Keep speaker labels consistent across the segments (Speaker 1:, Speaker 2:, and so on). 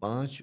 Speaker 1: 5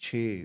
Speaker 1: 6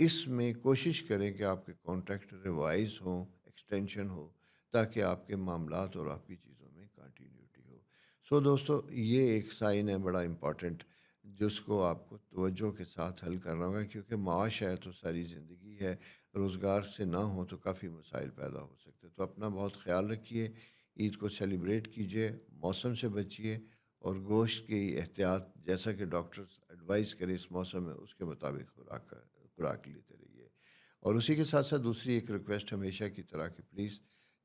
Speaker 1: اس میں کوشش کریں کہ آپ کے کانٹریکٹ ریوائز ہوں، ایکسٹینشن ہو، تاکہ آپ کے معاملات اور آپ کی چیزوں میں کنٹینیوٹی ہو۔ سو دوستو، یہ ایک سائن ہے بڑا امپورٹنٹ، جس کو آپ کو توجہ کے ساتھ حل کرنا ہوگا، کیونکہ معاش ہے تو ساری زندگی ہے، روزگار سے نہ ہو تو کافی مسائل پیدا ہو سکتے ہیں۔ تو اپنا بہت خیال رکھیے، عید کو سیلیبریٹ کیجیے، موسم سے بچیے، اور گوشت کی احتیاط جیسا کہ ڈاکٹرز ایڈوائز کرے اس موسم میں، اس کے مطابق خوراک لیتے رہیے۔ اور اسی کے ساتھ ساتھ دوسری ایک ریکویسٹ ہمیشہ کی طرح کہ پلیز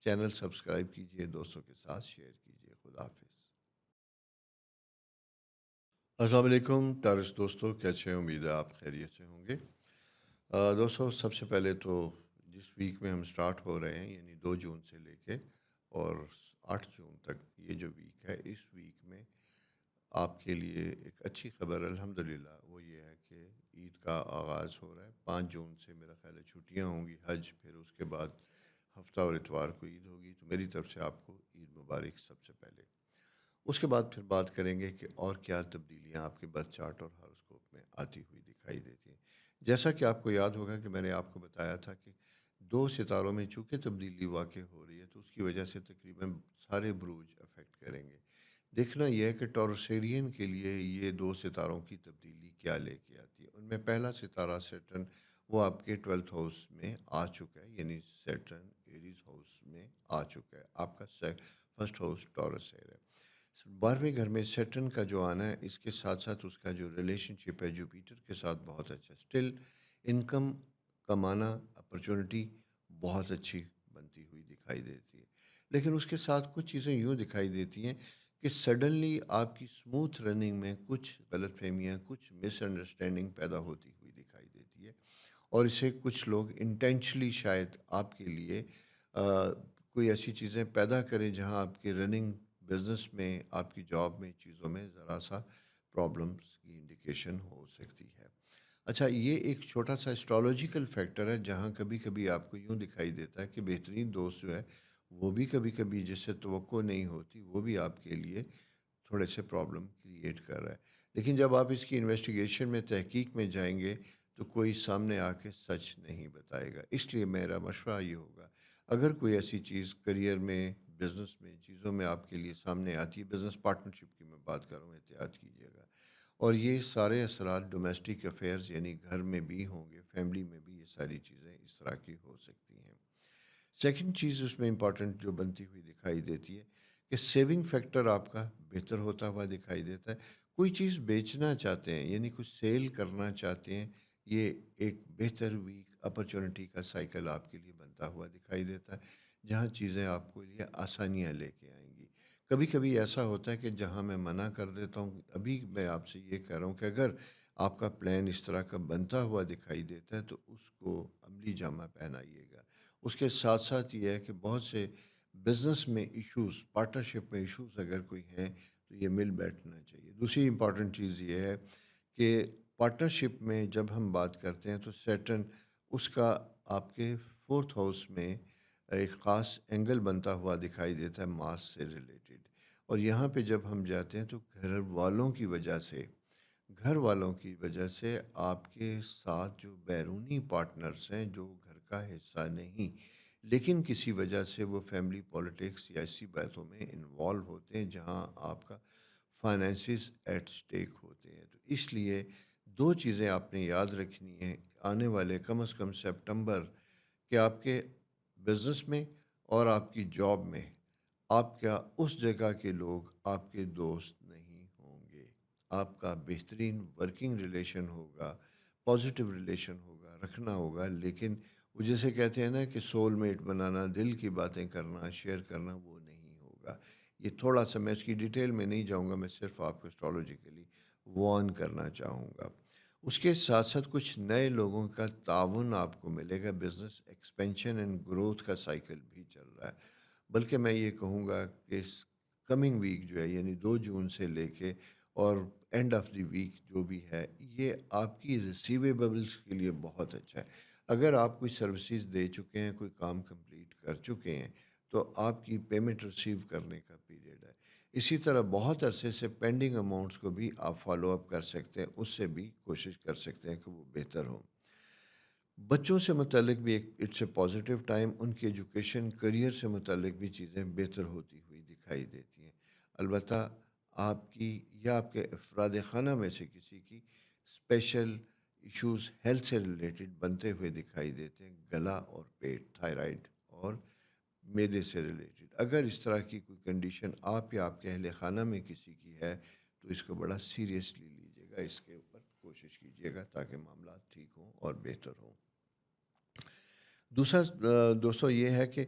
Speaker 1: چینل سبسکرائب کیجیے، دوستوں کے ساتھ شیئر کیجیے۔ خدا حافظ۔ السلام علیکم ٹارس دوستوں، کیسے ہیں؟ امید ہے آپ خیریت سے ہوں گے۔ دوستوں، سب سے پہلے تو جس ویک میں ہم سٹارٹ ہو رہے ہیں، یعنی 2 جون سے لے کے اور 8 جون تک، یہ جو ویک ہے، اس ویک میں آپ کے لیے ایک اچھی خبر الحمدللہ وہ یہ ہے کہ عید کا آغاز ہو رہا ہے۔ 5 جون سے میرا خیال ہے چھٹیاں ہوں گی، حج، پھر اس کے بعد ہفتہ اور اتوار کو عید ہوگی۔ تو میری طرف سے آپ کو عید مبارک سب سے پہلے۔ اس کے بعد پھر بات کریں گے کہ اور کیا تبدیلیاں آپ کے برتھ چارٹ اور ہاروسکوپ میں آتی ہوئی دکھائی دیتی ہیں۔ جیسا کہ آپ کو یاد ہوگا کہ میں نے آپ کو بتایا تھا کہ 2 ستاروں میں چونکہ تبدیلی واقع ہو رہی ہے، تو اس کی وجہ سے تقریباً سارے بروج افیکٹ کریں گے۔ دیکھنا یہ ہے کہ ٹورسیرین کے لیے یہ 2 ستاروں کی تبدیلی کیا لے کے آتی ہے۔ ان میں پہلا ستارہ سیٹرن، وہ آپ کے 12th ہاؤس میں آ چکا ہے، یعنی سیٹرن ایریز ہاؤس میں آ چکا ہے۔ آپ کا فرسٹ ہاؤس ٹورس ہے۔ 12ویں گھر میں سیٹرن کا جو آنا ہے، اس کے ساتھ ساتھ اس کا جو ریلیشن شپ ہے جوپیٹر کے ساتھ بہت اچھا، اسٹل انکم کمانا، اپرچونٹی بہت اچھی بنتی ہوئی دکھائی دیتی ہے۔ لیکن اس کے ساتھ کچھ چیزیں یوں دکھائی دیتی ہیں کہ سڈنلی آپ کی اسموتھ رننگ میں کچھ غلط فہمیاں، کچھ مس انڈرسٹینڈنگ پیدا ہوتی ہوئی دکھائی دیتی ہے، اور اسے کچھ لوگ انٹینشلی شاید آپ کے لیے کوئی ایسی چیزیں پیدا کریں جہاں آپ کے رننگ بزنس میں، آپ کی جاب میں، چیزوں میں ذرا سا پرابلمس کی انڈیکیشن ہو سکتی ہے۔ اچھا، یہ ایک چھوٹا سا اسٹرالوجیکل فیکٹر ہے، جہاں کبھی کبھی آپ کو یوں دکھائی دیتا ہے کہ بہترین دوست جو ہے وہ بھی کبھی کبھی جس سے توقع نہیں ہوتی، وہ بھی آپ کے لیے تھوڑے سے پرابلم کریٹ کر رہا ہے۔ لیکن جب آپ اس کی انویسٹیگیشن میں، تحقیق میں جائیں گے، تو کوئی سامنے آ کے سچ نہیں بتائے گا۔ اس لیے میرا مشورہ یہ ہوگا، اگر کوئی ایسی چیز کریئر میں، بزنس میں، چیزوں میں آپ کے لیے سامنے آتی ہے، بزنس پارٹنرشپ کی میں بات کر رہا ہوں، احتیاط کیجیے گا۔ اور یہ سارے اثرات ڈومیسٹک افیئرز یعنی گھر میں بھی ہوں گے، فیملی میں بھی یہ ساری چیزیں اس طرح کی ہو سکتی ہیں۔ سیکنڈ چیز اس میں امپورٹنٹ جو بنتی ہوئی دکھائی دیتی ہے کہ سیونگ فیکٹر آپ کا بہتر ہوتا ہوا دکھائی دیتا ہے۔ کوئی چیز بیچنا چاہتے ہیں، یعنی کچھ سیل کرنا چاہتے ہیں، یہ ایک بہتر ویک اپرچونٹی کا سائیکل آپ کے لیے بنتا ہوا دکھائی دیتا ہے، جہاں چیزیں آپ کو لیے آسانیاں لے کے آئیں گی۔ کبھی کبھی ایسا ہوتا ہے کہ جہاں میں منع کر دیتا ہوں، ابھی میں آپ سے یہ کہہ رہا ہوں کہ اگر آپ کا پلان اس طرح کا بنتا ہوا دکھائی دیتا ہے تو اس کو عملی جامہ پہنائیے گا۔ اس کے ساتھ ساتھ یہ ہے کہ بہت سے بزنس میں ایشوز، پارٹنرشپ میں ایشوز اگر کوئی ہیں تو یہ مل بیٹھنا چاہیے۔ دوسری امپورٹنٹ چیز یہ ہے کہ پارٹنرشپ میں جب ہم بات کرتے ہیں تو سیٹرن، اس کا آپ کے 4th ہاؤس میں ایک خاص اینگل بنتا ہوا دکھائی دیتا ہے ماس سے ریلیٹڈ، اور یہاں پہ جب ہم جاتے ہیں تو گھر والوں کی وجہ سے آپ کے ساتھ جو بیرونی پارٹنرز ہیں، جو گھر کا حصہ نہیں لیکن کسی وجہ سے وہ فیملی پالیٹکس یا ایسی باتوں میں انوالو ہوتے ہیں جہاں آپ کا فائنینسز ایٹ سٹیک ہوتے ہیں۔ تو اس لیے 2 چیزیں آپ نے یاد رکھنی ہیں آنے والے کم از کم سپٹمبر، کہ آپ کے بزنس میں اور آپ کی جاب میں آپ کیا اس جگہ کے لوگ آپ کے دوست نہیں ہوں گے۔ آپ کا بہترین ورکنگ ریلیشن ہوگا، پازیٹیو ریلیشن ہوگا، رکھنا ہوگا، لیکن وہ جیسے کہتے ہیں نا کہ سول میٹ بنانا، دل کی باتیں کرنا، شیئر کرنا، وہ نہیں ہوگا۔ یہ تھوڑا سا میں اس کی ڈیٹیل میں نہیں جاؤں گا، میں صرف آپ کو اسٹرالوجیکلی وارن کرنا چاہوں گا۔ اس کے ساتھ ساتھ کچھ نئے لوگوں کا تعاون آپ کو ملے گا، بزنس ایکسپینشن اینڈ گروتھ کا سائیکل بھی چل رہا ہے۔ بلکہ میں یہ کہوں گا کہ اس کمنگ ویک جو ہے، یعنی 2 جون سے لے کے اور اینڈ آف دی ویک جو بھی ہے، یہ آپ کی ریسیویبلس کے لیے بہت اچھا ہے۔ اگر آپ کوئی سروسز دے چکے ہیں، کوئی کام کمپلیٹ کر چکے ہیں، تو آپ کی پیمنٹ ریسیو کرنے کا پیریڈ ہے۔ اسی طرح بہت عرصے سے پینڈنگ اماؤنٹس کو بھی آپ فالو اپ کر سکتے ہیں، اس سے بھی کوشش کر سکتے ہیں کہ وہ بہتر ہوں۔ بچوں سے متعلق بھی ایک اٹس اے پازیٹیو ٹائم، ان کی ایجوکیشن کریئر سے متعلق بھی چیزیں بہتر ہوتی ہوئی دکھائی دیتی ہیں۔ البتہ آپ کی یا آپ کے افراد خانہ میں سے کسی کی اسپیشل ایشوز ہیلتھ سے ریلیٹڈ بنتے ہوئے دکھائی دیتے ہیں، گلا اور پیٹ، تھائرائڈ اور معدے سے ریلیٹڈ۔ اگر اس طرح کی کوئی کنڈیشن آپ یا آپ کے اہل خانہ میں کسی کی ہے تو اس کو بڑا سیریسلی لیجیے گا، اس کے اوپر کوشش کیجیے گا تاکہ معاملات ٹھیک ہوں اور بہتر ہوں۔ دوسرا دوستوں یہ ہے کہ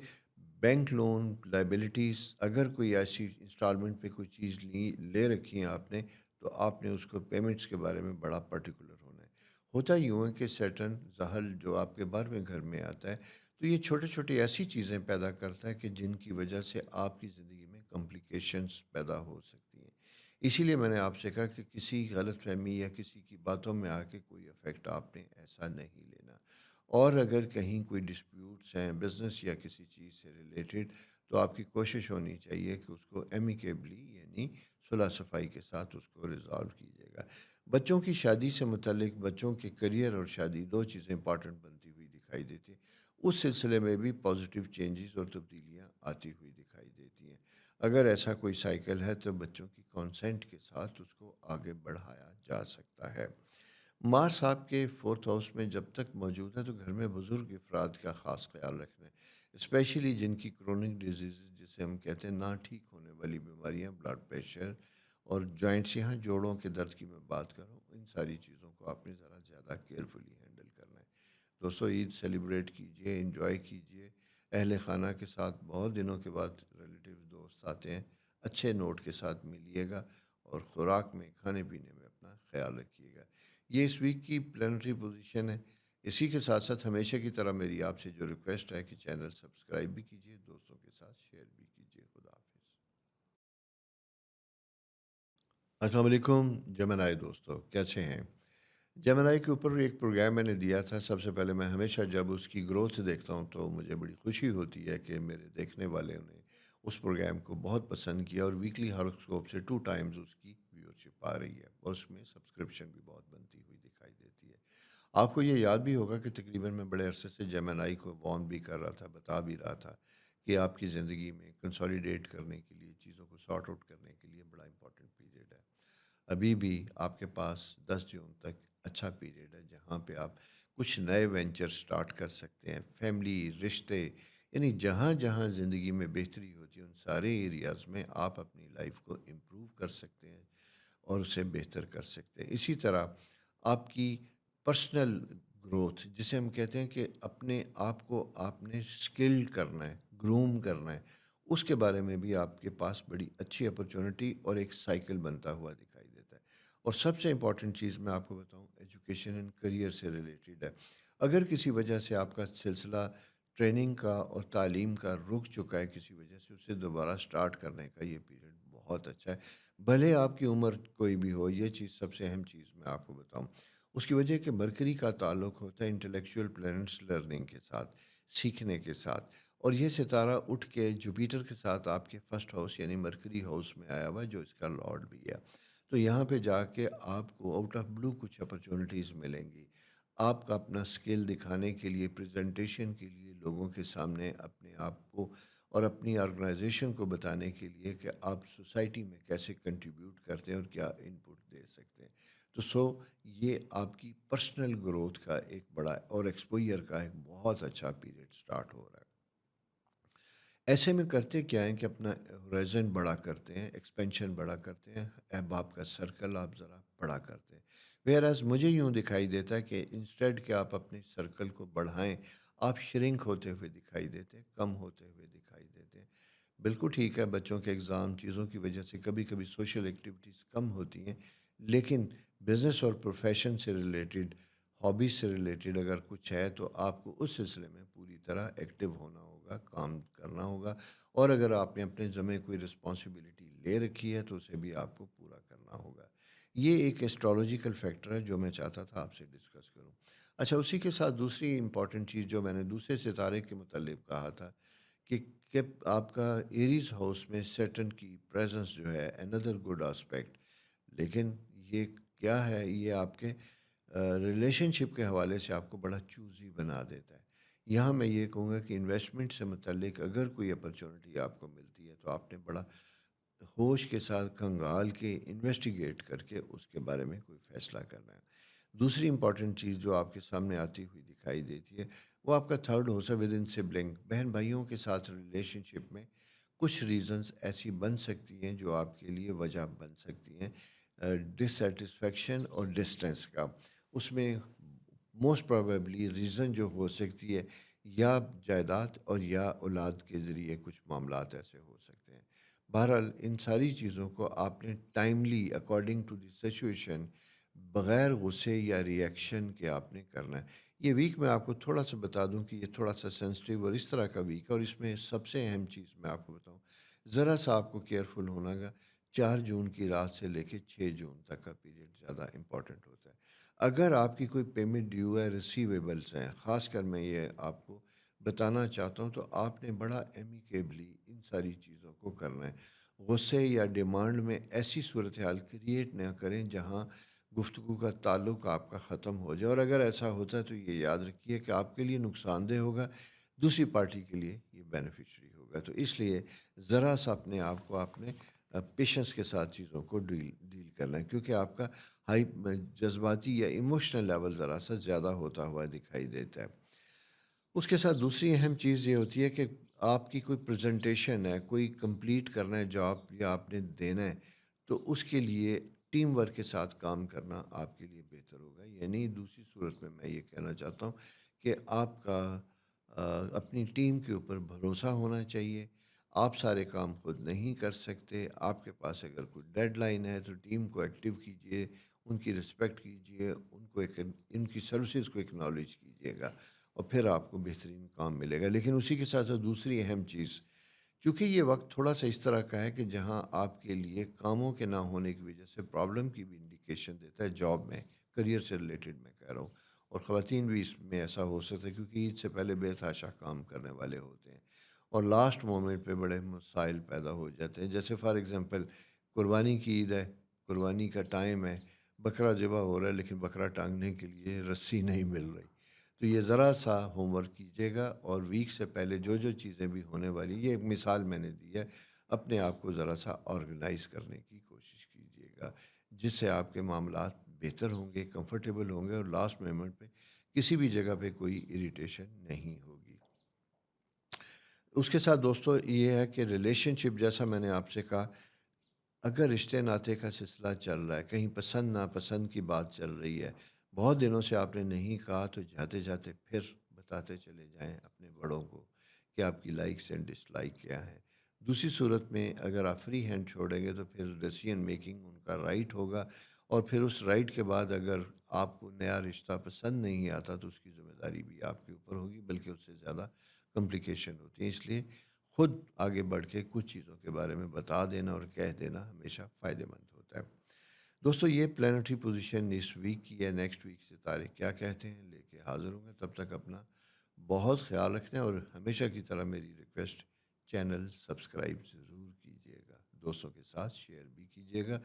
Speaker 1: بینک لون لائبلٹیز، اگر کوئی ایسی انسٹالمنٹ پہ کوئی چیز لے رکھی ہیں آپ نے، تو آپ نے اس کو پیمنٹس کے بارے میں بڑا پرٹیکولر ہونا ہے۔ ہوتا یوں ہے کہ سیٹرن زحل جو آپ کے بار میں گھر میں آتا ہے، تو یہ چھوٹے چھوٹے ایسی چیزیں پیدا کرتا ہے کہ جن کی وجہ سے آپ کی زندگی میں کمپلیکیشنز پیدا ہو سکتی ہیں۔ اسی لیے میں نے آپ سے کہا کہ کسی غلط فہمی یا کسی کی باتوں میں آ کے کوئی افیکٹ آپ نے ایسا نہیں لینا۔ اور اگر کہیں کوئی ڈسپیوٹس ہیں بزنس یا کسی چیز سے ریلیٹڈ، تو آپ کی کوشش ہونی چاہیے کہ اس کو ایمیکیبلی یعنی صلح صفائی کے ساتھ اس کو ریزالو کیجیے گا۔ بچوں کی شادی سے متعلق بچوں کے کریئر اور شادی دو چیزیں امپارٹنٹ بنتی ہوئی دکھائی دیتی ہیں۔ اس سلسلے میں بھی پازیٹیو چینجز اور تبدیلیاں آتی ہوئی دکھائی دیتی ہیں۔ اگر ایسا کوئی سائیکل ہے تو بچوں کی کانسینٹ کے ساتھ اس کو آگے بڑھایا جا سکتا ہے۔ ماں صاحب کے فورتھ ہاؤس میں جب تک موجود ہے تو گھر میں بزرگ افراد کا خاص خیال رکھنا ہے، اسپیشلی جن کی کرونک ڈیزیز جسے ہم کہتے ہیں نا ٹھیک ہونے والی بیماریاں، بلڈ پریشر اور جوائنٹس، یہاں جوڑوں کے درد کی میں بات کر رہا ہوں، ان ساری چیزوں کو آپ نے ذرا زیادہ کیئرفلی ہینڈل کرنا ہے۔ دوستو عید سیلیبریٹ کیجئے، انجوائے کیجئے اہل خانہ کے ساتھ، بہت دنوں کے بعد ریلیٹیوز دوست آتے ہیں، اچھے نوٹ کے ساتھ ملیے گا اور خوراک میں کھانے پینے میں اپنا خیال رکھیے گا۔ یہ اس ویک کی پلانٹری پوزیشن ہے۔ اسی کے ساتھ ساتھ ہمیشہ کی طرح میری آپ سے جو ریکویسٹ ہے کہ چینل سبسکرائب بھی کیجیے، دوستوں کے ساتھ شیئر بھی کیجیے۔ خدا حافظ۔ السلام علیکم جمنائی دوستو، کیسے ہیں؟ جمنائی کے اوپر ایک پروگرام میں نے دیا تھا۔ سب سے پہلے میں ہمیشہ جب اس کی گروتھ دیکھتا ہوں تو مجھے بڑی خوشی ہوتی ہے کہ میرے دیکھنے والوں نے اس پروگرام کو بہت پسند کیا، اور ویکلی ہاروسکوپ سے 2 ٹائمز اس کی ویورشپ آ رہی ہے، اور اس میں سبسکرپشن بھی بہت بنتی ہوئی دکھائی دیتی ہے۔ آپ کو یہ یاد بھی ہوگا کہ تقریباً میں بڑے عرصے سے جیمنائی کو وارن بھی کر رہا تھا، بتا بھی رہا تھا کہ آپ کی زندگی میں کنسالیڈیٹ کرنے کے لیے، چیزوں کو سارٹ آؤٹ کرنے کے لیے بڑا امپورٹنٹ پیریڈ ہے۔ ابھی بھی آپ کے پاس 10 جون تک اچھا پیریڈ ہے جہاں پہ آپ کچھ نئے وینچر سٹارٹ کر سکتے ہیں، فیملی، رشتے، یعنی جہاں جہاں زندگی میں بہتری ہوتی ہے ان سارے ایریاز میں آپ اپنی لائف کو امپروو کر سکتے ہیں اور اسے بہتر کر سکتے ہیں۔ اسی طرح آپ کی پرسنل گروتھ، جسے ہم کہتے ہیں کہ اپنے آپ کو آپ نے اسکل کرنا ہے، گروم کرنا ہے، اس کے بارے میں بھی آپ کے پاس بڑی اچھی اپرچونٹی اور ایک سائیکل بنتا ہوا دکھائی دیتا ہے۔ اور سب سے امپورٹنٹ چیز میں آپ کو بتاؤں، ایجوکیشن اینڈ کریئر سے ریلیٹڈ ہے۔ اگر کسی وجہ سے آپ کا سلسلہ ٹریننگ کا اور تعلیم کا رک چکا ہے کسی وجہ سے، اسے دوبارہ سٹارٹ کرنے کا یہ پیریڈ بہت اچھا ہے، بھلے آپ کی عمر کوئی بھی ہو۔ یہ چیز سب سے اہم چیز میں آپ کو بتاؤں، اس کی وجہ کہ مرکری کا تعلق ہوتا ہے انٹلیکچوئل پلانٹس لرننگ کے ساتھ، سیکھنے کے ساتھ، اور یہ ستارہ اٹھ کے جوپیٹر کے ساتھ آپ کے فرسٹ ہاؤس یعنی مرکری ہاؤس میں آیا ہوا ہے، جو اس کا لارڈ بھی ہے۔ تو یہاں پہ جا کے آپ کو آؤٹ آف بلو کچھ اپرچونیٹیز ملیں گی، آپ کا اپنا اسکل دکھانے کے لیے، پریزنٹیشن کے لیے، لوگوں کے سامنے اپنے آپ کو اور اپنی آرگنائزیشن کو بتانے کے لیے کہ آپ سوسائٹی میں کیسے کنٹریبیوٹ کرتے ہیں اور کیا ان پٹ دے سکتے ہیں۔ تو یہ آپ کی پرسنل گروتھ کا ایک بڑا اور ایکسپوئر کا ایک بہت اچھا پیریڈ سٹارٹ ہو رہا ہے۔ ایسے میں کرتے کیا ہیں کہ اپنا ہورائزن بڑا کرتے ہیں، ایکسپینشن بڑا کرتے ہیں، احباب کا سرکل آپ ذرا بڑا کرتے ہیں۔ ویئر ایز مجھے یوں دکھائی دیتا ہے کہ انسٹیڈ کہ آپ اپنے سرکل کو بڑھائیں، آپ شرنک ہوتے ہوئے دکھائی دیتے ہیں، کم ہوتے ہوئے دکھائی دیتے ہیں۔ بالکل ٹھیک ہے، بچوں کے ایگزام چیزوں کی وجہ سے کبھی کبھی سوشل ایکٹیویٹیز کم ہوتی ہیں، لیکن بزنس اور پروفیشن سے ریلیٹڈ، ہابیز سے ریلیٹڈ اگر کچھ ہے تو آپ کو اس سلسلے میں پوری طرح ایکٹیو ہونا ہوگا، کام کرنا ہوگا، اور اگر آپ نے اپنے ذمہ کوئی رسپانسبلٹی لے رکھی ہے تو اسے بھی آپ کو پورا کرنا ہوگا۔ یہ ایک ایسٹرولوجیکل فیکٹر ہے جو میں چاہتا تھا آپ سے ڈسکس کروں۔ اچھا، اسی کے ساتھ دوسری امپورٹنٹ چیز جو میں نے دوسرے ستارے کے متعلق کہا تھا کہ کہ آپ کا ایریز ہاؤس میں سیٹرن کی پریزنس جو ہے اندر گڈ آسپیکٹ، لیکن یہ کیا ہے، یہ آپ کے ریلیشن شپ کے حوالے سے آپ کو بڑا چوزی بنا دیتا ہے۔ یہاں میں یہ کہوں گا کہ انویسٹمنٹ سے متعلق اگر کوئی اپرچونٹی آپ کو ملتی ہے تو آپ نے بڑا ہوش کے ساتھ کھنگال کے انویسٹیگیٹ کر کے اس کے بارے میں کوئی فیصلہ کرنا ہے۔ دوسری امپورٹنٹ چیز جو آپ کے سامنے آتی ہوئی دکھائی دیتی ہے وہ آپ کا تھرڈ ہوتا ہے ود ان سبلنگ، بہن بھائیوں کے ساتھ ریلیشن شپ میں کچھ ریزنز ایسی بن سکتی ہیں جو آپ کے لیے وجہ بن سکتی ہیں ڈسسیٹسفیکشن اور ڈسٹینس کا۔ اس میں موسٹ پروبیبلی ریزن جو ہو سکتی ہے یا جائیداد اور یا اولاد کے ذریعے کچھ معاملات ایسے ہو سکتے ہیں۔ بہرحال ان ساری چیزوں کو آپ نے timely according to the situation بغیر غصے یا ریئیکشن کے آپ نے کرنا ہے۔ یہ ویک میں آپ کو تھوڑا سا بتا دوں کہ یہ تھوڑا سا سینسٹیو اور اس طرح کا ویک ہے، اور اس میں سب سے اہم چیز میں آپ کو بتاؤں، ذرا سا آپ کو کیئرفل ہونا گا۔ 4 جون کی رات سے لے کے 6 جون تک کا پیریڈ زیادہ امپورٹنٹ ہوتا ہے۔ اگر آپ کی کوئی پیمنٹ ڈیو ہے، ریسیویبلس ہیں، خاص کر میں یہ آپ کو بتانا چاہتا ہوں، تو آپ نے بڑا ایمیکیبلی ان ساری چیزوں کو کرنا ہے۔ غصے یا ڈیمانڈ میں ایسی صورتحال کریٹ نہ کریں جہاں گفتگو کا تعلق آپ کا ختم ہو جائے، اور اگر ایسا ہوتا ہے تو یہ یاد رکھیے کہ آپ کے لیے نقصان دہ ہوگا، دوسری پارٹی کے لیے یہ بینیفیشری ہوگا۔ تو اس لیے ذرا سا اپنے آپ کو آپ نے پیشنس کے ساتھ چیزوں کو ڈیل کرنا ہے، کیونکہ آپ کا ہائی جذباتی یا ایموشنل لیول ذرا سا زیادہ ہوتا ہوا دکھائی دیتا ہے۔ اس کے ساتھ دوسری اہم چیز یہ ہوتی ہے کہ آپ کی کوئی پریزنٹیشن ہے، کوئی کمپلیٹ کرنا ہے جاب یا آپ نے دینا ہے، تو اس کے لیے ٹیم ورک کے ساتھ کام کرنا آپ کے لیے بہتر ہوگا۔ یعنی دوسری صورت میں یہ کہنا چاہتا ہوں کہ آپ کا اپنی ٹیم کے اوپر بھروسہ ہونا چاہیے۔ آپ سارے کام خود نہیں کر سکتے، آپ کے پاس اگر کوئی ڈیڈ لائن ہے تو ٹیم کو ایکٹیو کیجیے، ان کی رسپیکٹ کیجیے، ان کی سروسز کو اکنالج کیجیے گا، اور پھر آپ کو بہترین کام ملے گا۔ لیکن اسی کے ساتھ ساتھ دوسری اہم چیز، چونکہ یہ وقت تھوڑا سا اس طرح کا ہے کہ جہاں آپ کے لیے کاموں کے نہ ہونے کی وجہ سے پرابلم کی بھی انڈیکیشن دیتا ہے جاب میں، کریئر سے ریلیٹڈ میں کہہ رہا ہوں، اور خواتین بھی اس میں ایسا ہو سکتا ہے کیونکہ عید سے پہلے بے تحاشا کام کرنے والے ہوتے ہیں، اور لاسٹ مومنٹ پہ بڑے مسائل پیدا ہو جاتے ہیں۔ جیسے فار ایگزامپل قربانی کی عید ہے، قربانی کا ٹائم ہے، بکرا ذبح ہو رہا ہے لیکن بکرا ٹانگنے کے لیے رسی نہیں مل رہی، تو یہ ذرا سا ہوم ورک کیجیے گا، اور ویک سے پہلے جو چیزیں بھی ہونے والی، یہ ایک مثال میں نے دی ہے، اپنے آپ کو ذرا سا آرگنائز کرنے کی کوشش کیجیے گا، جس سے آپ کے معاملات بہتر ہوں گے، کمفرٹیبل ہوں گے، اور لاسٹ مومنٹ پہ کسی بھی جگہ پہ کوئی اریٹیشن نہیں ہوگی۔ اس کے ساتھ دوستو یہ ہے کہ ریلیشن شپ، جیسا میں نے آپ سے کہا، اگر رشتے ناطے کا سلسلہ چل رہا ہے، کہیں پسند ناپسند کی بات چل رہی ہے، بہت دنوں سے آپ نے نہیں کہا، تو جاتے جاتے پھر بتاتے چلے جائیں اپنے بڑوں کو کہ آپ کی لائکس اینڈ ڈس لائک کیا ہے۔ دوسری صورت میں اگر آپ فری ہینڈ چھوڑیں گے تو پھر ڈیسیژن میکنگ ان کا رائٹ ہوگا، اور پھر اس رائٹ کے بعد اگر آپ کو نیا رشتہ پسند نہیں آتا تو اس کی ذمہ داری بھی آپ کے اوپر ہوگی، بلکہ اس سے زیادہ کمپلیکیشن ہوتی ہیں۔ اس لیے خود آگے بڑھ کے کچھ چیزوں کے بارے میں بتا دینا اور کہہ دینا ہمیشہ فائدہ مند ہوتا ہے۔ دوستو یہ پلانٹری پوزیشن اس ویک کی ہے، نیکسٹ ویک سے تاریخ کیا کہتے ہیں لے کے حاضر ہوں گے۔ تب تک اپنا بہت خیال رکھنا ہے، اور ہمیشہ کی طرح میری ریکویسٹ، چینل سبسکرائب ضرور کیجیے گا، دوستوں کے ساتھ شیئر بھی کیجیے گا،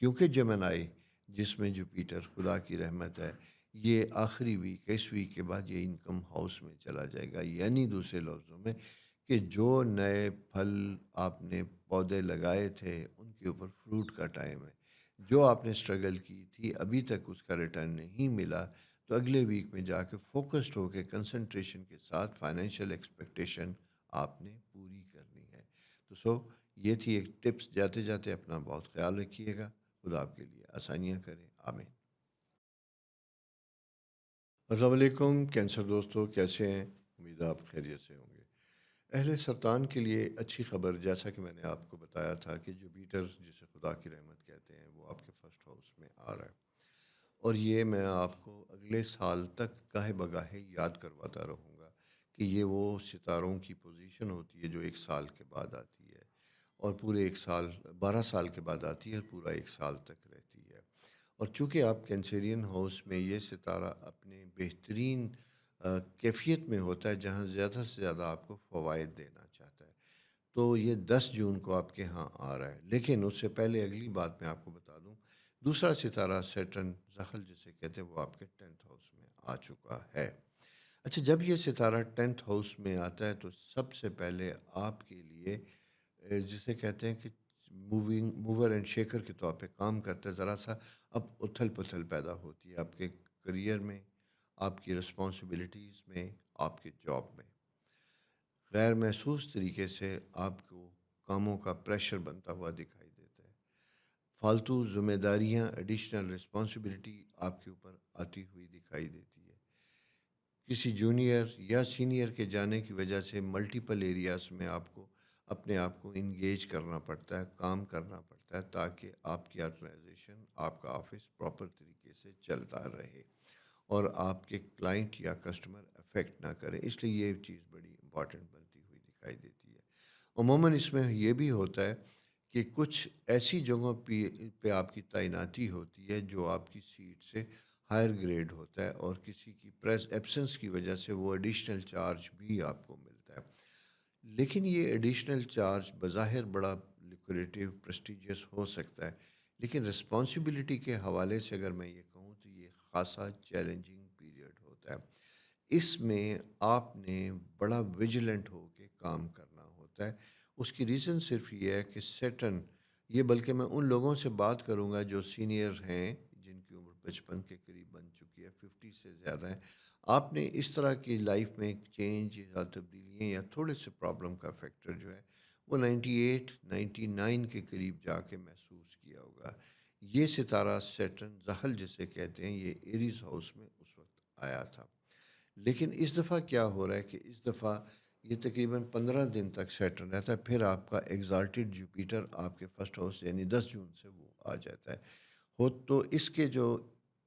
Speaker 1: کیونکہ جمنائی جس میں جوپیٹر خدا کی رحمت ہے، یہ آخری ویک، اس ویک کے بعد یہ انکم ہاؤس میں چلا جائے گا، یعنی دوسرے لفظوں میں کہ جو نئے پھل آپ نے پودے لگائے تھے ان کے اوپر فروٹ کا ٹائم ہے، جو آپ نے اسٹرگل کی تھی ابھی تک اس کا ریٹرن نہیں ملا، تو اگلے ویک میں جا کے فوکسڈ ہو کے کنسنٹریشن کے ساتھ فائنینشیل ایکسپیکٹیشن آپ نے پوری کرنی ہے۔ تو یہ تھی ایک ٹپس، جاتے جاتے اپنا بہت خیال رکھیے گا، خدا آپ کے لیے آسانیاں کرے، آمین۔ السلام علیکم کینسر دوستو، کیسے ہیں؟ امید آپ خیریت سے ہوں گے۔ اہل سرطان کے لیے اچھی خبر، جیسا کہ میں نے آپ کو بتایا تھا کہ جوپیٹر جسے خدا کی رحمت کہتے ہیں وہ آپ کے فرسٹ ہاؤس میں آ رہا ہے، اور یہ میں آپ کو اگلے سال تک گاہے بگاہے یاد کرواتا رہوں گا کہ یہ وہ ستاروں کی پوزیشن ہوتی ہے جو 1 سال کے بعد آتی ہے، اور پورے 1 سال 12 سال کے بعد آتی ہے، اور پورا 1 سال تک رہتی ہے۔ اور چونکہ آپ کینسیرین ہاؤس میں یہ ستارہ اپنے بہترین کیفیت میں ہوتا ہے، جہاں زیادہ سے زیادہ آپ کو فوائد دینا چاہتا ہے، تو یہ 10 جون کو آپ کے ہاں آ رہا ہے۔ لیکن اس سے پہلے اگلی بات میں آپ کو بتا دوں، دوسرا ستارہ سیٹرن زحل جسے کہتے ہیں وہ آپ کے 10th ہاؤس میں آ چکا ہے۔ اچھا، جب یہ ستارہ 10th ہاؤس میں آتا ہے تو سب سے پہلے آپ کے لیے جسے کہتے ہیں کہ موور اینڈ شیکر کے طور پہ کام کرتا ہے، ذرا سا اب اتھل پتھل پیدا ہوتی ہے آپ کے کریئر میں، آپ کی رسپانسبلٹیز میں، آپ کے جاب میں۔ غیر محسوس طریقے سے آپ کو کاموں کا پریشر بنتا ہوا دکھائی دیتا ہے، فالتو ذمہ داریاں، ایڈیشنل رسپانسبلٹی آپ کے اوپر آتی ہوئی دکھائی دیتی ہے۔ کسی جونیئر یا سینئر کے جانے کی وجہ سے ملٹیپل ایریاز میں آپ کو اپنے آپ کو انگیج کرنا پڑتا ہے، کام کرنا پڑتا ہے، تاکہ آپ کی آرگنائزیشن، آپ کا آفس پراپر طریقے سے چلتا رہے اور آپ کے کلائنٹ یا کسٹمر افیکٹ نہ کرے۔ اس لیے یہ چیز بڑی امپورٹنٹ بنتی ہوئی دکھائی دیتی ہے۔ عموماً اس میں یہ بھی ہوتا ہے کہ کچھ ایسی جگہوں پہ آپ کی تعیناتی ہوتی ہے جو آپ کی سیٹ سے ہائر گریڈ ہوتا ہے، اور کسی کی ایبسنس کی وجہ سے وہ ایڈیشنل چارج بھی آپ کو ملتا ہے۔ لیکن یہ ایڈیشنل چارج بظاہر بڑا لوکریٹو پریسٹیجیس ہو سکتا ہے، لیکن رسپانسبلٹی کے حوالے سے اگر میں یہ کہوں تو یہ خاصا چیلنجنگ پیریڈ ہوتا ہے۔ اس میں آپ نے بڑا ویجیلنٹ ہو کے کام کرنا ہوتا ہے۔ اس کی ریزن صرف یہ ہے کہ سیٹرن، یہ بلکہ میں ان لوگوں سے بات کروں گا جو سینئر ہیں، جن کی عمر 55 کے قریب بن چکی ہے، 50 سے زیادہ ہیں۔ آپ نے اس طرح کی لائف میں چینج یا تبدیلیاں یا تھوڑے سے پرابلم کا فیکٹر جو ہے وہ 98 99 کے قریب جا کے محسوس کیا ہوگا۔ یہ ستارہ سیٹرن زحل جسے کہتے ہیں یہ ایریز ہاؤس میں اس وقت آیا تھا۔ لیکن اس دفعہ کیا ہو رہا ہے کہ اس دفعہ یہ تقریباً 15 دن تک سیٹرن رہتا ہے، پھر آپ کا ایگزالٹڈ جوپیٹر آپ کے فرسٹ ہاؤس یعنی 10 جون سے وہ آ جاتا ہے۔ ہو تو اس کے جو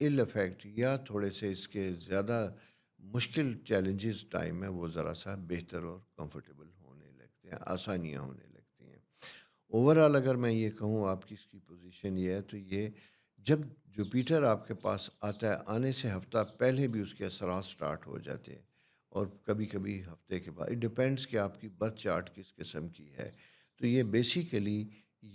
Speaker 1: ال افیکٹ یا تھوڑے سے اس کے زیادہ مشکل چیلنجز ٹائم ہے وہ ذرا سا بہتر اور کمفرٹیبل ہونے لگتے ہیں، آسانیاں ہونے لگتی ہیں۔ اوورآل اگر میں یہ کہوں آپ کی اس کی پوزیشن یہ ہے تو یہ جب جوپیٹر آپ کے پاس آتا ہے آنے سے ہفتہ پہلے بھی اس کے اثرات سٹارٹ ہو جاتے ہیں، اور کبھی کبھی ہفتے کے بعد، اٹ ڈپینڈس کہ آپ کی برتھ چارٹ کس قسم کی ہے۔ تو یہ بیسیکلی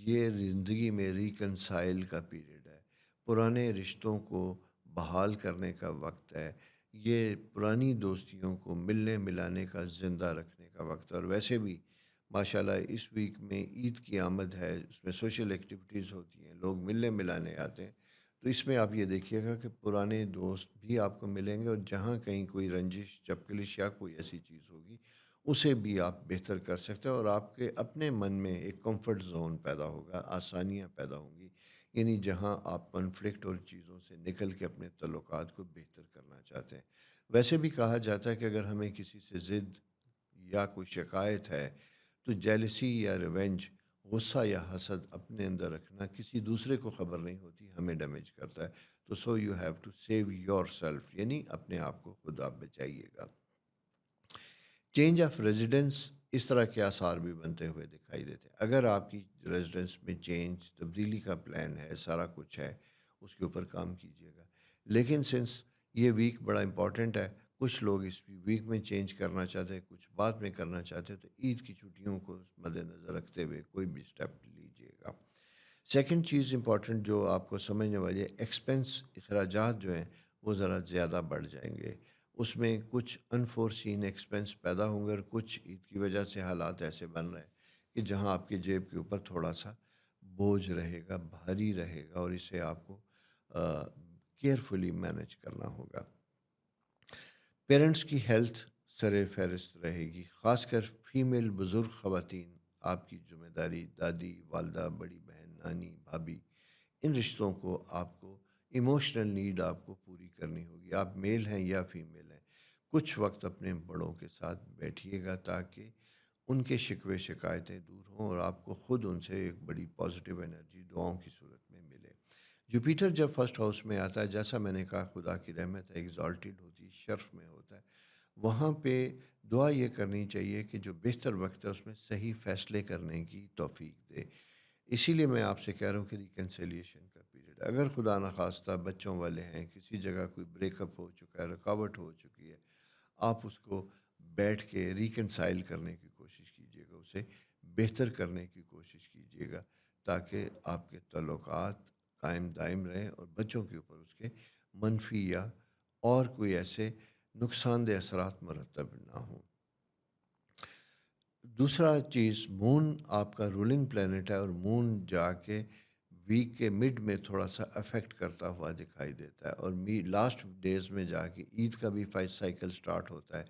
Speaker 1: یہ زندگی میں ریکنسائل کا پیریڈ ہے، پرانے رشتوں کو بحال کرنے کا وقت ہے، یہ پرانی دوستیوں کو ملنے ملانے کا زندہ رکھنے کا وقت ہے۔ اور ویسے بھی ماشاءاللہ اس ویک میں عید کی آمد ہے، اس میں سوشل ایکٹیویٹیز ہوتی ہیں، لوگ ملنے ملانے آتے ہیں، تو اس میں آپ یہ دیکھیے گا کہ پرانے دوست بھی آپ کو ملیں گے، اور جہاں کہیں کوئی رنجش چپکلش یا کوئی ایسی چیز ہوگی اسے بھی آپ بہتر کر سکتے ہیں، اور آپ کے اپنے من میں ایک کمفرٹ زون پیدا ہوگا، آسانیاں پیدا ہوں گی، یعنی جہاں آپ کنفلکٹ اور چیزوں سے نکل کے اپنے تعلقات کو بہتر کرنا چاہتے ہیں۔ ویسے بھی کہا جاتا ہے کہ اگر ہمیں کسی سے ضد یا کوئی شکایت ہے تو جیلسی یا ریونج، غصہ یا حسد اپنے اندر رکھنا کسی دوسرے کو خبر نہیں ہوتی، ہمیں ڈیمیج کرتا ہے۔ تو so you have to save yourself, یعنی اپنے آپ کو خود آپ بچائیے گا۔ چینج آف ریزیڈنس، اس طرح کے آثار بھی بنتے ہوئے دکھائی دیتے ہیں۔ اگر آپ کی ریزیڈنس میں چینج تبدیلی کا پلان ہے، سارا کچھ ہے، اس کے اوپر کام کیجیے گا۔ لیکن سنس یہ ویک بڑا امپورٹنٹ ہے، کچھ لوگ اس ویک میں چینج کرنا چاہتے ہیں، کچھ بعد میں کرنا چاہتے ہیں، تو عید کی چھٹیوں کو مد نظر رکھتے ہوئے کوئی بھی اسٹیپ لیجیے گا۔ سیکنڈ چیز امپورٹنٹ جو آپ کو سمجھنے والی ہے، ایکسپنس، اخراجات جو ہیں وہ ذرا زیادہ بڑھ جائیں گے۔ اس میں کچھ انفورسین ایکسپنس پیدا ہوں گے، اور کچھ عید کی وجہ سے حالات ایسے بن رہے ہیں کہ جہاں آپ کے جیب کے اوپر تھوڑا سا بوجھ رہے گا، بھاری رہے گا، اور اسے آپ کو کیئرفلی مینیج کرنا ہوگا۔ پیرنٹس کی ہیلتھ سر فہرست رہے گی، خاص کر فیمیل بزرگ خواتین۔ آپ کی ذمہ داری دادی، والدہ، بڑی بہن، نانی، بھابھی، ان رشتوں کو آپ کو ایموشنل نیڈ آپ کو پوری کرنی ہوگی۔ آپ میل ہیں یا فیمیل ہیں، کچھ وقت اپنے بڑوں کے ساتھ بیٹھیے گا تاکہ ان کے شکوے شکایتیں دور ہوں، اور آپ کو خود ان سے ایک بڑی پازیٹیو انرجی دعاؤں کی صورت میں ملے۔ جوپیٹر جب فرسٹ ہاؤس میں آتا ہے، جیسا میں نے کہا خدا کی رحمت ہے، ایگزالٹڈ ہوتی ہے، شرف میں ہوتا ہے، وہاں پہ دعا یہ کرنی چاہیے کہ جو بہتر وقت ہے اس میں صحیح فیصلے کرنے کی توفیق دے۔ اسی لیے میں آپ سے کہہ رہا ہوں کہ ریکنسیلیشن کا پیریڈ، اگر خدا نخواستہ بچوں والے ہیں، کسی جگہ کوئی بریک اپ ہو چکا ہے، رکاوٹ ہو چکی ہے، آپ اس کو بیٹھ کے ریکنسائل کرنے کی کوشش کیجیے گا، اسے بہتر کرنے کی کوشش کیجیے گا، تاکہ آپ کے تعلقات قائم دائم رہیں اور بچوں کے اوپر اس کے منفی یا اور کوئی ایسے نقصان دہ اثرات مرتب نہ ہوں۔ دوسرا چیز، مون آپ کا رولنگ پلینٹ ہے اور مون جا کے ویک کے مڈ میں تھوڑا سا افیکٹ کرتا ہوا دکھائی دیتا ہے، اور لاسٹ ڈیز میں جا کے عید کا بھی 5 سائیکل سٹارٹ ہوتا ہے،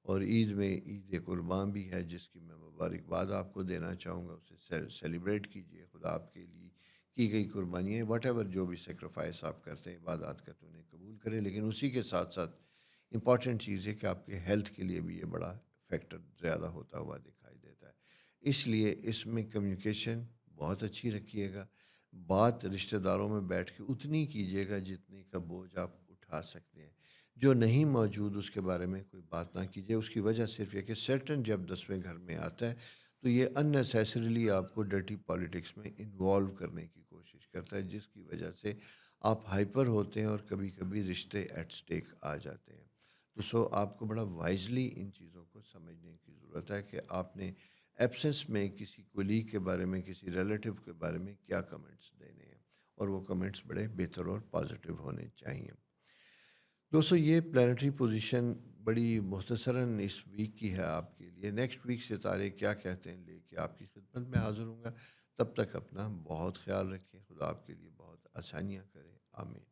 Speaker 1: اور عید میں عید قربان بھی ہے جس کی میں مبارکباد آپ کو دینا چاہوں گا، اسے سیلیبریٹ کیجئے، خدا آپ کے لیے کی گئی قربانیاں واٹ ایور جو بھی سیکریفائس آپ کرتے ہیں عبادات کا تو انہیں قبول کرے، لیکن اسی کے ساتھ ساتھ امپورٹنٹ چیز ہے کہ آپ کے ہیلتھ کے لیے بھی یہ بڑا فیکٹر زیادہ ہوتا ہوا دکھائی دیتا ہے۔ اس لیے اس میں کمیونیکیشن بہت اچھی رکھیے گا، بات رشتہ داروں میں بیٹھ کے اتنی کیجیے گا جتنی کا بوجھ آپ اٹھا سکتے ہیں، جو نہیں موجود اس کے بارے میں کوئی بات نہ کیجیے۔ اس کی وجہ صرف یہ کہ سرٹن جب 10ویں گھر میں آتا ہے تو یہ ان نیسیسریلی آپ کو ڈرٹی پالیٹکس میں انوالو کرنے کی کوشش کرتا ہے، جس کی وجہ سے آپ ہائپر ہوتے ہیں اور کبھی کبھی رشتے ایٹ سٹیک آ جاتے ہیں۔ تو آپ کو بڑا وائزلی ان چیزوں کو سمجھنے کی ضرورت ہے کہ آپ نے ایبسنس میں کسی کولیگ کے بارے میں، کسی ریلیٹیو کے بارے میں کیا کمنٹس دینے ہیں، اور وہ کمنٹس بڑے بہتر اور پازیٹیو ہونے چاہئیں۔ دوستو یہ پلانٹری پوزیشن بڑی مختصراً اس ویک کی ہے آپ کے لیے۔ نیکسٹ ویک ستارے کیا کہتے ہیں لے کے آپ کی خدمت میں حاضر ہوں گا۔ تب تک اپنا بہت خیال رکھیں، خدا آپ کے لیے بہت آسانیاں کرے، آمین۔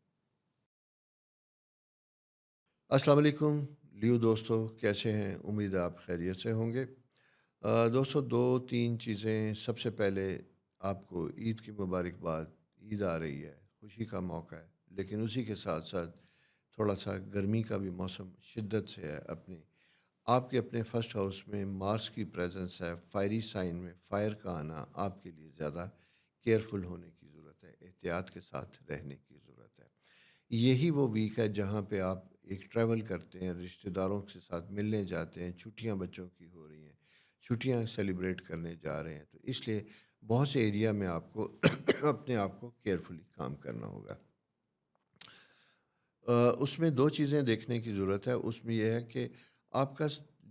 Speaker 1: السلام علیکم لیو دوستو، کیسے ہیں؟ امید ہے آپ خیریت سے ہوں گے۔ دوستو دو تین چیزیں، سب سے پہلے آپ کو عید کی مبارکباد۔ عید آ رہی ہے، خوشی کا موقع ہے، لیکن اسی کے ساتھ ساتھ تھوڑا سا گرمی کا بھی موسم شدت سے ہے۔ آپ کے اپنے فرسٹ ہاؤس میں مارس کی پریزنس ہے، فائری سائن میں فائر کا آنا آپ کے لیے زیادہ کیئرفل ہونے کی ضرورت ہے، احتیاط کے ساتھ رہنے کی ضرورت ہے۔ یہی وہ ویک ہے جہاں پہ آپ ایک ٹریول کرتے ہیں، رشتہ داروں کے ساتھ ملنے جاتے ہیں، چھٹیاں بچوں کی ہو رہی ہیں، چھٹیاں سیلیبریٹ کرنے جا رہے ہیں، تو اس لیے بہت سے ایریا میں آپ کو اپنے آپ کو کیئرفلی کام کرنا ہوگا۔ اس میں دو چیزیں دیکھنے کی ضرورت ہے۔ اس میں یہ ہے کہ آپ کا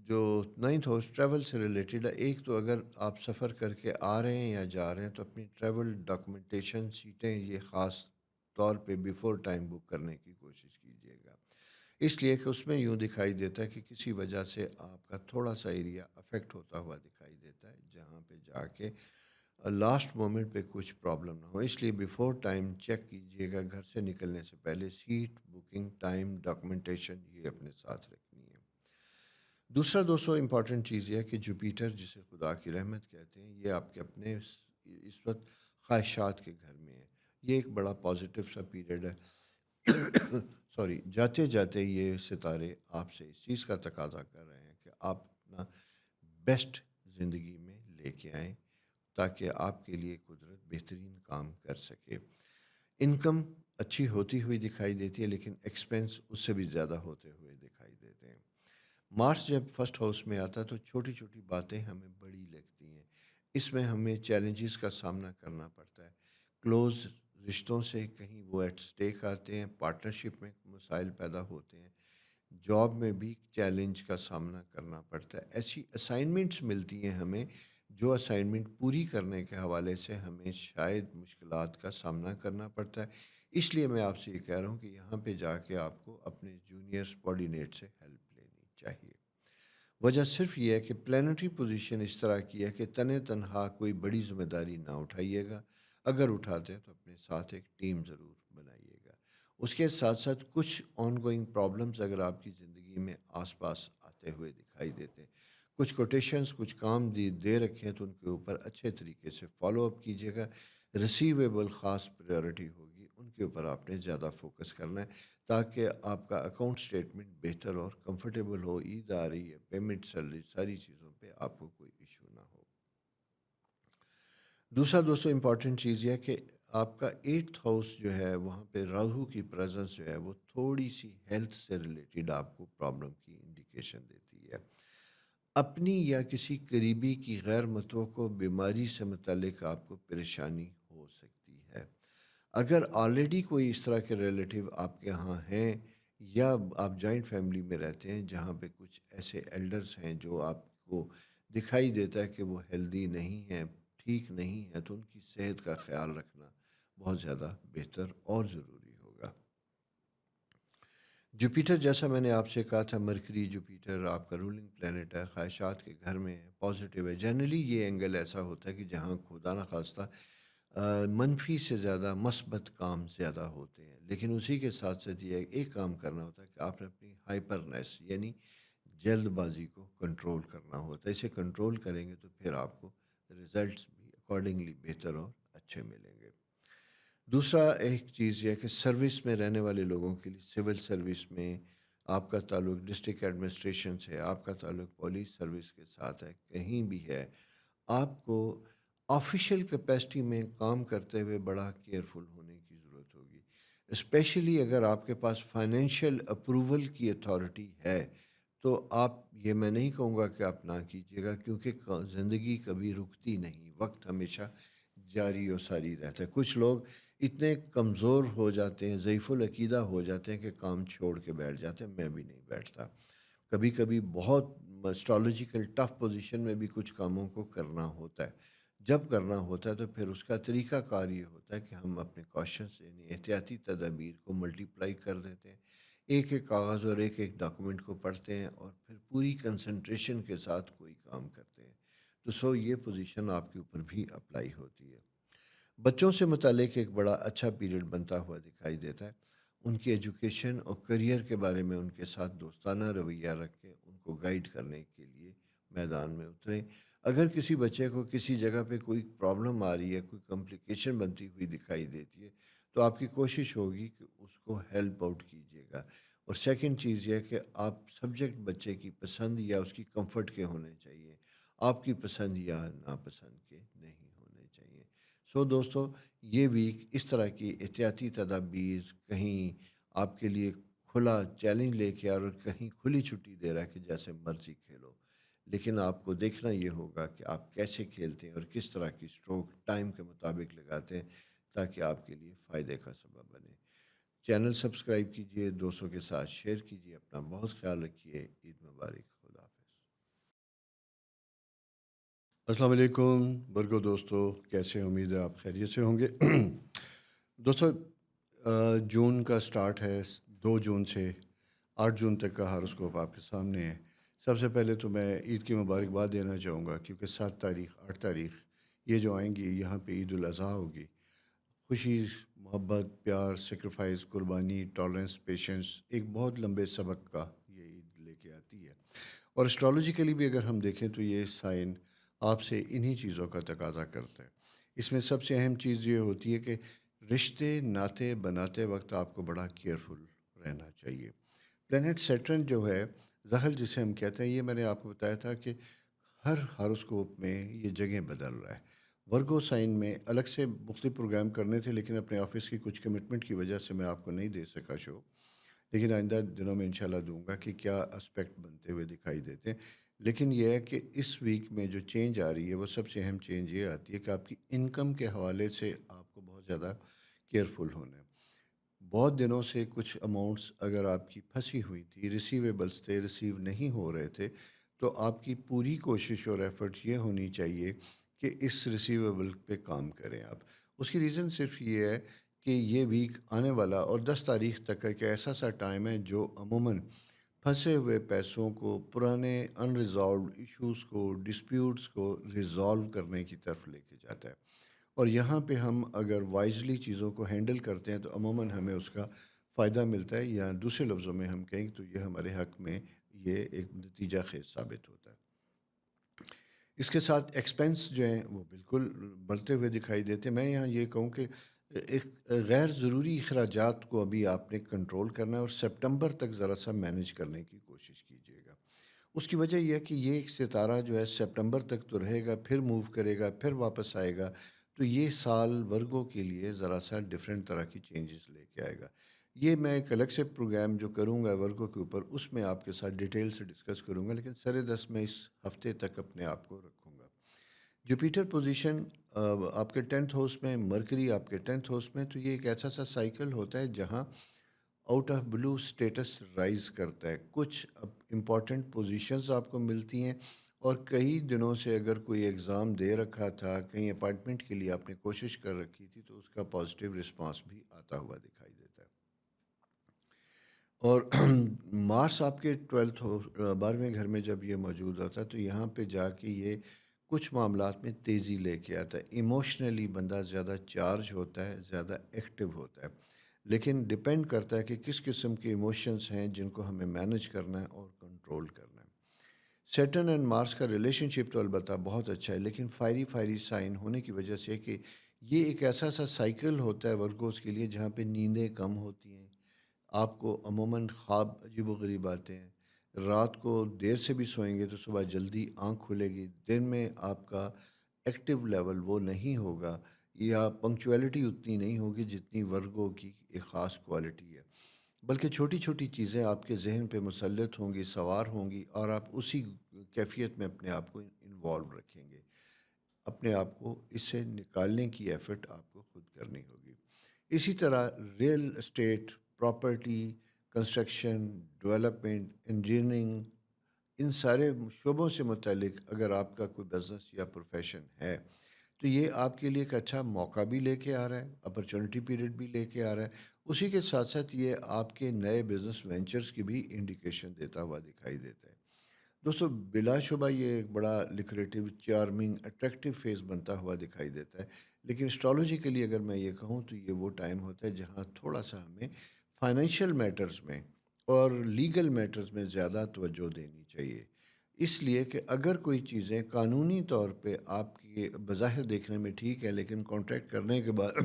Speaker 1: جو 9th ہاؤس ٹریول سے ریلیٹڈ ہے، ایک تو اگر آپ سفر کر کے آ رہے ہیں یا جا رہے ہیں تو اپنی ٹریول ڈاکومنٹیشن سیٹیں یہ خاص طور پہ بیفور ٹائم بک کرنے کی کوشش کیجیے گا، اس لیے کہ اس میں یوں دکھائی دیتا ہے کہ کسی وجہ سے آپ کا تھوڑا سا ایریا افیکٹ ہوتا ہوا دکھائی دیتا ہے، جہاں پہ جا کے لاسٹ مومنٹ پہ کچھ پرابلم نہ ہو، اس لیے بیفور ٹائم چیک کیجیے گا، گھر سے نکلنے سے پہلے سیٹ بکنگ، ٹائم، ڈاکومنٹیشن یہ اپنے ساتھ رکھنی ہے۔ دوسرا دوستو امپورٹنٹ چیز یہ ہے کہ جوپیٹر جسے خدا کی رحمت کہتے ہیں، یہ آپ کے اپنے اس وقت خواہشات کے گھر میں ہے۔ یہ ایک بڑا پازیٹیو سا پیریڈ ہے سوری، جاتے جاتے یہ ستارے آپ سے اس چیز کا تقاضا کر رہے ہیں کہ آپ اپنا بیسٹ زندگی میں لے کے آئیں، تاکہ آپ کے لیے قدرت بہترین کام کر سکے۔ انکم اچھی ہوتی ہوئی دکھائی دیتی ہے، لیکن ایکسپینس اس سے بھی زیادہ ہوتے ہوئے دکھائی دیتے ہیں۔ مارس جب فرسٹ ہاؤس میں آتا ہے تو چھوٹی چھوٹی باتیں ہمیں بڑی لگتی ہیں، اس میں ہمیں چیلنجز کا سامنا کرنا پڑتا ہے۔ کلوز رشتوں سے کہیں وہ ایٹ سٹیک آتے ہیں، پارٹنرشپ میں مسائل پیدا ہوتے ہیں، جاب میں بھی چیلنج کا سامنا کرنا پڑتا ہے۔ ایسی اسائنمنٹس ملتی ہیں ہمیں جو اسائنمنٹ پوری کرنے کے حوالے سے ہمیں شاید مشکلات کا سامنا کرنا پڑتا ہے۔ اس لیے میں آپ سے یہ کہہ رہا ہوں کہ یہاں پہ جا کے آپ کو اپنے جونیئر سبارڈینیٹ سے ہیلپ لینی چاہیے۔ وجہ صرف یہ ہے کہ پلانٹری پوزیشن اس طرح کی ہے کہ تنہا کوئی بڑی ذمہ داری نہ اٹھائیے گا، اگر اٹھاتے ہیں تو اپنے ساتھ ایک ٹیم ضرور بنائیے گا۔ اس کے ساتھ ساتھ کچھ آن گوئنگ پرابلمز اگر آپ کی زندگی میں آس پاس آتے ہوئے دکھائی دیتے ہیں، کچھ کوٹیشنز، کچھ کام دے رکھے ہیں، تو ان کے اوپر اچھے طریقے سے فالو اپ کیجیے گا۔ ریسیویبل خاص پریورٹی ہوگی، ان کے اوپر آپ نے زیادہ فوکس کرنا ہے، تاکہ آپ کا اکاؤنٹ سٹیٹمنٹ بہتر اور کمفرٹیبل ہو۔ عید آ رہی ہے، پیمنٹ سیلری، ساری چیزوں پہ آپ کو کوئی ایشو نہ ہو۔ دوسرا دوستو امپورٹنٹ چیز یہ ہے کہ آپ کا 8th ہاؤس جو ہے وہاں پہ راہو کی پریزنس جو ہے وہ تھوڑی سی ہیلتھ سے ریلیٹڈ آپ کو پرابلم کی انڈیکیشن دیتی ہے۔ اپنی یا کسی قریبی کی غیر متوقع بیماری سے متعلق آپ کو پریشانی ہو سکتی ہے۔ اگر آلریڈی کوئی اس طرح کے ریلیٹیو آپ کے ہاں ہیں، یا آپ جوائنٹ فیملی میں رہتے ہیں جہاں پہ کچھ ایسے ایلڈرز ہیں جو آپ کو دکھائی دیتا ہے کہ وہ ہیلدی نہیں ہیں، ٹھیک نہیں ہے، تو ان کی صحت کا خیال رکھنا بہت زیادہ بہتر اور ضروری ہوگا۔ جوپیٹر، جیسا میں نے آپ سے کہا تھا، مرکری جوپیٹر آپ کا رولنگ پلینٹ ہے، خواہشات کے گھر میں ہے، پازیٹیو ہے۔ جنرلی یہ اینگل ایسا ہوتا ہے کہ جہاں خدا نخواستہ منفی سے زیادہ مثبت کام زیادہ ہوتے ہیں، لیکن اسی کے ساتھ ساتھ یہ ایک کام کرنا ہوتا ہے کہ آپ نے اپنی ہائپرنیس یعنی جلد بازی کو کنٹرول کرنا ہوتا ہے۔ اسے کنٹرول کریں گے تو پھر آپ کو رزلٹس بھی اکارڈنگلی بہتر اور اچھے ملیں گے۔ دوسرا ایک چیز یہ ہے کہ سروس میں رہنے والے لوگوں کے لیے، سول سروس میں آپ کا تعلق ڈسٹرکٹ ایڈمنسٹریشن سے ہے، آپ کا تعلق پولیس سروس کے ساتھ ہے، کہیں بھی ہے، آپ کو آفیشیل کیپیسٹی میں کام کرتے ہوئے بڑا کیئرفل ہونے کی ضرورت ہوگی، اسپیشلی اگر آپ کے پاس فائنینشیل اپروول کی اتھارٹی ہے تو آپ، یہ میں نہیں کہوں گا کہ آپ نہ کیجیے گا، کیونکہ زندگی کبھی رکتی نہیں، وقت ہمیشہ جاری و ساری رہتا ہے۔ کچھ لوگ اتنے کمزور ہو جاتے ہیں، ضعیف العقیدہ ہو جاتے ہیں کہ کام چھوڑ کے بیٹھ جاتے ہیں، میں بھی نہیں بیٹھتا۔ کبھی کبھی بہت اسٹرالوجیکل ٹف پوزیشن میں بھی کچھ کاموں کو کرنا ہوتا ہے۔ جب کرنا ہوتا ہے تو پھر اس کا طریقہ کار یہ ہوتا ہے کہ ہم اپنے کوشچنس یعنی احتیاطی تدابیر کو ملٹیپلائی کر دیتے ہیں، ایک ایک کاغذ اور ایک ایک ڈاکومنٹ کو پڑھتے ہیں اور پھر پوری کنسنٹریشن کے ساتھ کوئی کام کرتے ہیں۔ تو یہ پوزیشن آپ کے اوپر بھی اپلائی ہوتی ہے۔ بچوں سے متعلق ایک بڑا اچھا پیریڈ بنتا ہوا دکھائی دیتا ہے۔ ان کی ایجوکیشن اور کریئر کے بارے میں ان کے ساتھ دوستانہ رویہ رکھ کے ان کو گائیڈ کرنے کے لیے میدان میں اتریں۔ اگر کسی بچے کو کسی جگہ پہ کوئی پرابلم آ رہی ہے، کوئی کمپلیکیشن بنتی ہوئی دکھائی دیتی ہے، تو آپ کی کوشش ہوگی کہ اس کو ہیلپ آؤٹ کیجیے گا۔ اور سیکنڈ چیز یہ ہے کہ آپ سبجیکٹ بچے کی پسند یا اس کی کمفرٹ کے ہونے چاہیے، آپ کی پسند یا ناپسند کے نہیں ہونے چاہیے۔ دوستو، یہ ویک اس طرح کی احتیاطی تدابیر کہیں آپ کے لیے کھلا چیلنج لے کے اور کہیں کھلی چھٹی دے رہا ہے کہ جیسے مرضی کھیلو، لیکن آپ کو دیکھنا یہ ہوگا کہ آپ کیسے کھیلتے ہیں اور کس طرح کی سٹروک ٹائم کے مطابق لگاتے ہیں تاکہ آپ کے لیے فائدے کا سبب بنے۔ چینل سبسکرائب کیجئے، دوستوں کے ساتھ شیئر کیجئے، اپنا بہت خیال رکھیے۔ عید مبارک، خدا حافظ۔ السلام علیکم برگو دوستو، کیسے؟ امید ہے آپ خیریت سے ہوں گے۔ دوستو، جون کا سٹارٹ ہے، 2 جون سے 8 جون تک کا ہاروسکوپ آپ کے سامنے ہے۔ سب سے پہلے تو میں عید کی مبارکباد دینا چاہوں گا، کیونکہ 7 تاریخ 8 تاریخ یہ جو آئیں گی، یہاں پہ عید الاضحیٰ ہوگی۔ خوشی، محبت، پیار، سیکریفائس، قربانی، ٹالرنس، پیشنس، ایک بہت لمبے سبق کا یہ عید لے کے آتی ہے۔ اور اسٹرالوجیکلی بھی اگر ہم دیکھیں تو یہ سائن آپ سے انہی چیزوں کا تقاضا کرتا ہے۔ اس میں سب سے اہم چیز یہ ہوتی ہے کہ رشتے ناطے بناتے وقت آپ کو بڑا کیئرفل رہنا چاہیے۔ پلینٹ سیٹرن جو ہے، زحل جسے ہم کہتے ہیں، یہ میں نے آپ کو بتایا تھا کہ ہر ہاروسکوپ میں یہ جگہ بدل رہا ہے۔ ورگو سائن میں الگ سے مختلف پروگرام کرنے تھے، لیکن اپنے آفس کی کچھ کمٹمنٹ کی وجہ سے میں آپ کو نہیں دے سکا شو، لیکن آئندہ دنوں میں انشاءاللہ دوں گا کہ کیا اسپیکٹ بنتے ہوئے دکھائی دیتے ہیں۔ لیکن یہ ہے کہ اس ویک میں جو چینج آ رہی ہے، وہ سب سے اہم چینج یہ آتی ہے کہ آپ کی انکم کے حوالے سے آپ کو بہت زیادہ کیئرفل ہونا ہے۔ بہت دنوں سے کچھ اماؤنٹس اگر آپ کی پھنسی ہوئی تھی، ریسیویبلس تھے، ریسیو نہیں ہو رہے تھے، تو آپ کی پوری کوشش اور ایفرٹس یہ ہونی چاہیے کہ اس ریسیویبل پہ کام کریں آپ۔ اس کی ریزن صرف یہ ہے کہ یہ ویک آنے والا اور 10 تاریخ تک کا ایک ایسا سا ٹائم ہے جو عموماً پھنسے ہوئے پیسوں کو، پرانے ان ریزالوڈ ایشوز کو، ڈسپیوٹس کو ریزالو کرنے کی طرف لے کے جاتا ہے۔ اور یہاں پہ ہم اگر وائزلی چیزوں کو ہینڈل کرتے ہیں تو عموماً ہمیں اس کا فائدہ ملتا ہے، یا دوسرے لفظوں میں ہم کہیں تو یہ ہمارے حق میں یہ ایک نتیجہ خیز ثابت ہوتا ہے۔ اس کے ساتھ ایکسپینس جو ہیں وہ بالکل بڑھتے ہوئے دکھائی دیتے ہیں۔ میں یہاں یہ کہوں کہ ایک غیر ضروری اخراجات کو ابھی آپ نے کنٹرول کرنا ہے اور سپٹمبر تک ذرا سا مینیج کرنے کی کوشش کیجیے گا۔ اس کی وجہ یہ ہے کہ یہ ایک ستارہ جو ہے سپٹمبر تک تو رہے گا، پھر موو کرے گا، پھر واپس آئے گا، تو یہ سال ورگوں کے لیے ذرا سا ڈیفرنٹ طرح کی چینجز لے کے آئے گا۔ یہ میں ایک الگ سے پروگرام جو کروں گا ورگوں کے اوپر، اس میں آپ کے ساتھ ڈیٹیل سے ڈسکس کروں گا، لیکن سر دست میں اس ہفتے تک اپنے آپ کو رکھوں گا۔ جوپیٹر پوزیشن آپ کے 10th ہاؤس میں، مرکری آپ کے 10th ہاؤس میں، تو یہ ایک ایسا سا سائیکل ہوتا ہے جہاں out of blue states rise کرتا ہے، کچھ امپورٹنٹ پوزیشنز آپ کو ملتی ہیں اور کئی دنوں سے اگر کوئی ایگزام دے رکھا تھا، کہیں اپائنٹمنٹ کے لیے آپ نے کوشش کر رکھی تھی، تو اس کا پازیٹیو رسپانس بھی آتا ہوا دکھائی دیتا ہے۔ اور مارس آپ کے 12ویں گھر میں جب یہ موجود ہوتا ہے تو یہاں پہ جا کے یہ کچھ معاملات میں تیزی لے کے آتا ہے، ایموشنلی بندہ زیادہ چارج ہوتا ہے، زیادہ ایکٹیو ہوتا ہے، لیکن ڈپینڈ کرتا ہے کہ کس قسم کے ایموشنز ہیں جن کو ہمیں مینج کرنا ہے اور کنٹرول کرنا ہے۔ سیٹرن اینڈ مارس کا ریلیشن شپ تو البتہ بہت اچھا ہے، لیکن فائری سائن ہونے کی وجہ سے کہ یہ ایک ایسا سا سائیکل ہوتا ہے ورگوز کے لیے جہاں پہ نیندیں کم ہوتی ہیں، آپ کو عموماً خواب عجیب و غریب آتے ہیں، رات کو دیر سے بھی سوئیں گے تو صبح جلدی آنکھ کھلے گی، دن میں آپ کا ایکٹیو لیول وہ نہیں ہوگا، یا پنکچویلٹی اتنی نہیں ہوگی جتنی ورگو کی ایک خاص کوالٹی ہے، بلکہ چھوٹی چھوٹی چیزیں آپ کے ذہن پہ مسلط ہوں گی، سوار ہوں گی، اور آپ اسی کیفیت میں اپنے آپ کو انوالو رکھیں گے۔ اپنے آپ کو اس سے نکالنے کی ایفرٹ آپ کو خود کرنی ہوگی۔ اسی طرح real estate, property, construction, development, engineering, ان سارے شعبوں سے متعلق اگر آپ کا کوئی بزنس یا پروفیشن ہے تو یہ آپ کے لیے ایک اچھا موقع بھی لے کے آ رہا ہے، اپرچونٹی پیریڈ بھی لے کے آ رہا ہے، اسی کے ساتھ ساتھ یہ آپ کے نئے بزنس وینچرز کی بھی انڈیکیشن دیتا ہوا دکھائی دیتا ہے۔ دوستو بلا شبہ یہ ایک بڑا لکریٹو، چارمنگ، اٹریکٹیو فیز بنتا ہوا دکھائی دیتا ہے، لیکن اسٹرالوجیکلی اگر میں یہ کہوں تو یہ وہ ٹائم ہوتا ہے جہاں تھوڑا سا ہمیں فائنینشیل میٹرز میں اور لیگل میٹرز میں زیادہ توجہ دینی چاہیے، اس لیے کہ اگر کوئی چیزیں قانونی طور پہ آپ کی بظاہر دیکھنے میں ٹھیک ہے لیکن کانٹریکٹ کرنے کے بعد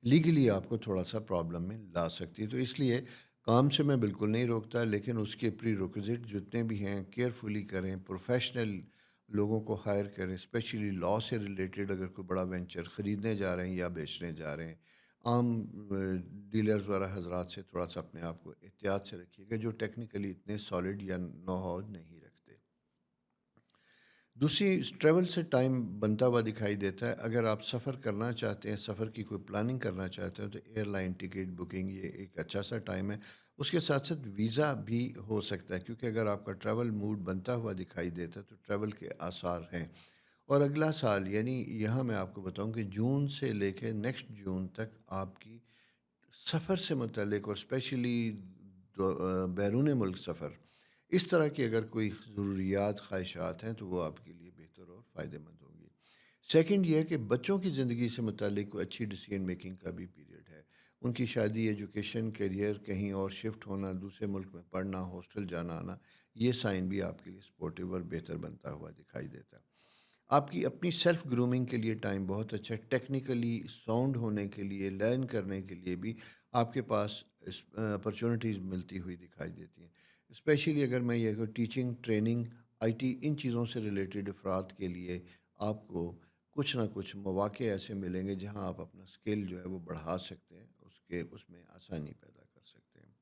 Speaker 1: لیگلی آپ کو تھوڑا سا پرابلم میں لا سکتی ہے، تو اس لیے کام سے میں بالکل نہیں روکتا، لیکن اس کے پری ریکوزٹ جتنے بھی ہیں کیئرفلی کریں، پروفیشنل لوگوں کو ہائر کریں، اسپیشلی لاء سے ریلیٹڈ اگر کوئی بڑا وینچر خریدنے جا رہے ہیں یا بیچنے جا رہے ہیں، عام ڈیلرز وغیرہ حضرات سے تھوڑا سا اپنے آپ کو احتیاط سے رکھیے گا جو ٹیکنیکلی اتنے سالڈ یا نو ہاؤ نہیں رکھتے۔ دوسری ٹریول سے ٹائم بنتا ہوا دکھائی دیتا ہے، اگر آپ سفر کرنا چاہتے ہیں، سفر کی کوئی پلاننگ کرنا چاہتے ہیں تو ایئر لائن ٹکٹ بکنگ یہ ایک اچھا سا ٹائم ہے، اس کے ساتھ ساتھ ویزا بھی ہو سکتا ہے، کیونکہ اگر آپ کا ٹریول موڈ بنتا ہوا دکھائی دیتا ہے تو ٹریول کے آثار ہیں۔ اور اگلا سال یعنی یہاں میں آپ کو بتاؤں کہ جون سے لے کے نیکسٹ جون تک آپ کی سفر سے متعلق اور اسپیشلی بیرون ملک سفر، اس طرح کی اگر کوئی ضروریات، خواہشات ہیں تو وہ آپ کے لیے بہتر اور فائدہ مند ہوں گی۔ سیکنڈ یہ ہے کہ بچوں کی زندگی سے متعلق کوئی اچھی ڈیسیژن میکنگ کا بھی پیریڈ ہے، ان کی شادی، ایجوکیشن، کیریئر، کہیں اور شفٹ ہونا، دوسرے ملک میں پڑھنا، ہاسٹل جانا آنا، یہ سائن بھی آپ کے لیے سپورٹیو اور بہتر بنتا ہوا دکھائی دیتا ہے۔ آپ کی اپنی سیلف گرومنگ کے لیے ٹائم بہت اچھا ہے، ٹیکنیکلی ساؤنڈ ہونے کے لیے، لرن کرنے کے لیے بھی آپ کے پاس اپرچونیٹیز ملتی ہوئی دکھائی دیتی ہیں، اسپیشلی اگر میں یہ ٹیچنگ، ٹریننگ، آئی ٹی، ان چیزوں سے ریلیٹڈ افراد کے لیے آپ کو کچھ نہ کچھ مواقع ایسے ملیں گے جہاں آپ اپنا اسکل جو ہے وہ بڑھا سکتے ہیں، اس میں آسانی پیدا کر سکتے ہیں۔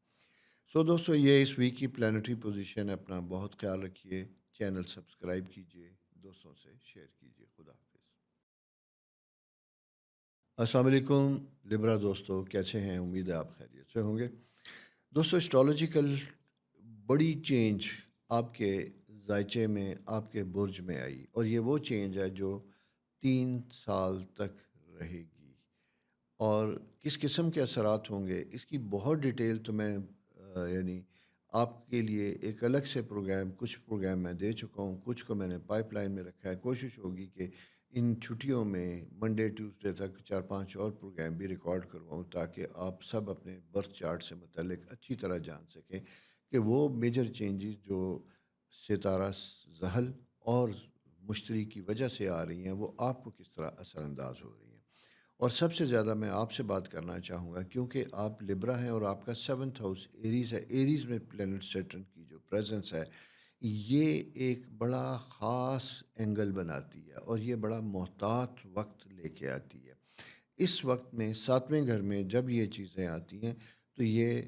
Speaker 1: سو دوستو یہ اس ویک کی پلانٹری پوزیشن ہے، اپنا بہت خیال رکھیے، چینل سبسکرائب کیجیے، دوستوں سے شیئر کیجیے، خدا حافظ۔ السلام علیکم لبرا دوستو، کیسے ہیں؟ امید ہے آپ خیریت سے ہوں گے۔ دوستو اسٹرالوجیکل بڑی چینج آپ کے ذائچے میں، آپ کے برج میں آئی، اور یہ وہ چینج ہے جو 3 سال تک رہے گی، اور کس قسم کے اثرات ہوں گے اس کی بہت ڈیٹیل تو میں یعنی آپ کے لیے ایک الگ سے پروگرام، کچھ پروگرام میں دے چکا ہوں، کچھ کو میں نے پائپ لائن میں رکھا ہے، کوشش ہوگی کہ ان چھٹیوں میں منڈے ٹیوزڈے تک 4-5 اور پروگرام بھی ریکارڈ کرواؤں تاکہ آپ سب اپنے برتھ چارٹ سے متعلق اچھی طرح جان سکیں کہ وہ میجر چینجز جو ستارہ زحل اور مشتری کی وجہ سے آ رہی ہیں وہ آپ کو کس طرح اثر انداز ہو رہی ہیں۔ اور سب سے زیادہ میں آپ سے بات کرنا چاہوں گا کیونکہ آپ لبرا ہیں اور آپ کا 7th ہاؤس ایریز ہے، ایریز میں پلینٹ سیٹرن کی جو پریزنس ہے یہ ایک بڑا خاص اینگل بناتی ہے اور یہ بڑا محتاط وقت لے کے آتی ہے۔ اس وقت میں 7ویں گھر میں جب یہ چیزیں آتی ہیں تو یہ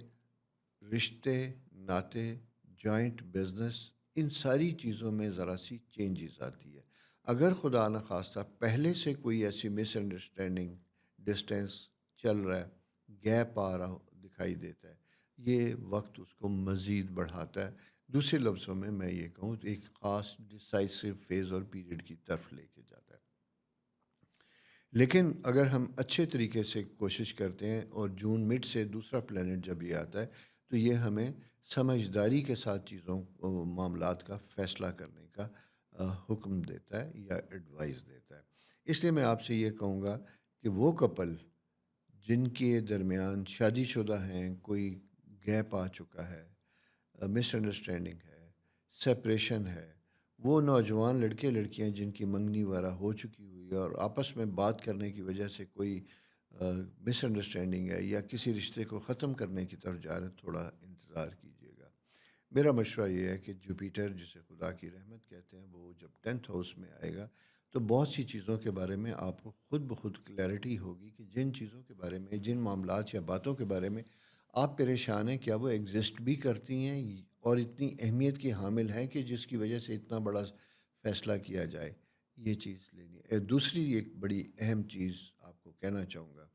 Speaker 1: رشتے، ناطے، جوائنٹ بزنس، ان ساری چیزوں میں ذرا سی چینجز آتی ہے۔ اگر خدا نخواستہ پہلے سے کوئی ایسی مس انڈرسٹینڈنگ، ڈسٹینس چل رہا ہے، گیپ آ رہا دکھائی دیتا ہے، یہ وقت اس کو مزید بڑھاتا ہے، دوسرے لفظوں میں یہ کہوں تو ایک خاص ڈسائسو فیز اور پیریڈ کی طرف لے کے جاتا ہے. لیکن اگر ہم اچھے طریقے سے کوشش کرتے ہیں اور جون مڈ سے دوسرا پلانٹ جب یہ آتا ہے تو یہ ہمیں سمجھداری کے ساتھ چیزوں معاملات کا فیصلہ کرنے کا حکم دیتا ہے یا ایڈوائز دیتا ہے. اس لیے میں آپ سے یہ کہوں گا کہ وہ کپل جن کے درمیان شادی شدہ ہیں، کوئی گیپ آ چکا ہے، مس انڈرسٹینڈنگ ہے، سپریشن ہے، وہ نوجوان لڑکے لڑکیاں جن کی منگنی وغیرہ ہو چکی ہوئی ہے اور آپس میں بات کرنے کی وجہ سے کوئی مس انڈرسٹینڈنگ ہے یا کسی رشتے کو ختم کرنے کی طرف جا رہے ہیں، تھوڑا انتظار کیجیے گا. میرا مشورہ یہ ہے کہ جوپیٹر جسے خدا کی رحمت کہتے ہیں وہ جب 10th ہاؤس میں آئے گا تو بہت سی چیزوں کے بارے میں آپ کو خود بخود کلیئرٹی ہوگی کہ جن چیزوں کے بارے میں، جن معاملات یا باتوں کے بارے میں آپ پریشان ہیں، کیا وہ ایگزسٹ بھی کرتی ہیں اور اتنی اہمیت کی حامل ہیں کہ جس کی وجہ سے اتنا بڑا فیصلہ کیا جائے. یہ چیز لینی ہے. دوسری ایک بڑی اہم چیز آپ کو کہنا چاہوں گا،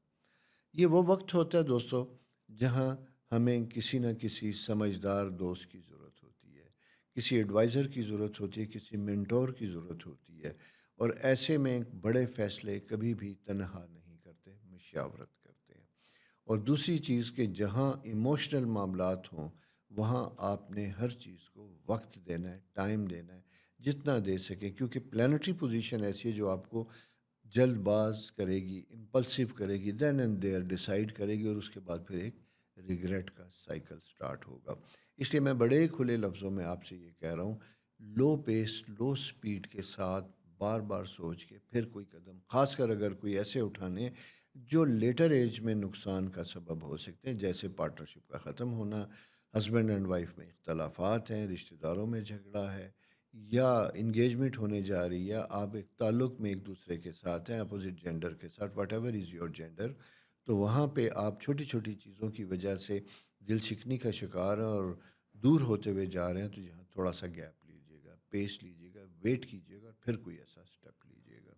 Speaker 1: یہ وہ وقت ہوتا ہے دوستو جہاں ہمیں کسی نہ کسی سمجھدار دوست کی ضرورت ہوتی ہے، کسی ایڈوائزر کی ضرورت ہوتی ہے، کسی مینٹور کی ضرورت ہوتی ہے. اور ایسے میں بڑے فیصلے کبھی بھی تنہا نہیں کرتے، مشاورت کرتے ہیں. اور دوسری چیز کہ جہاں ایموشنل معاملات ہوں وہاں آپ نے ہر چیز کو وقت دینا ہے، ٹائم دینا ہے، جتنا دے سکے، کیونکہ پلانٹری پوزیشن ایسی ہے جو آپ کو جلد باز کرے گی، امپلسیو کرے گی، دین اینڈ دیئر ڈیسائیڈ کرے گی اور اس کے بعد پھر ایک ریگریٹ کا سائیکل سٹارٹ ہوگا. اس لیے میں بڑے کھلے لفظوں میں آپ سے یہ کہہ رہا ہوں، لو پیس، لو سپیڈ کے ساتھ بار بار سوچ کے پھر کوئی قدم، خاص کر اگر کوئی ایسے اٹھانے جو لیٹر ایج میں نقصان کا سبب ہو سکتے ہیں، جیسے پارٹنرشپ کا ختم ہونا، ہسبینڈ اینڈ وائف میں اختلافات ہیں، رشتہ داروں میں جھگڑا ہے، یا انگیجمنٹ ہونے جا رہی ہے، آپ ایک تعلق میں ایک دوسرے کے ساتھ ہیں، اپوزٹ جینڈر کے ساتھ، what ever is your gender, تو وہاں پہ آپ چھوٹی چھوٹی چیزوں کی وجہ سے دل شکنی کا شکار ہیں اور دور ہوتے ہوئے جا رہے ہیں. تو یہاں تھوڑا سا گیپ لیجیے گا، پیس لیجیے گا، ویٹ کیجیے گا، پھر کوئی ایسا اسٹیپ لیجیے گا.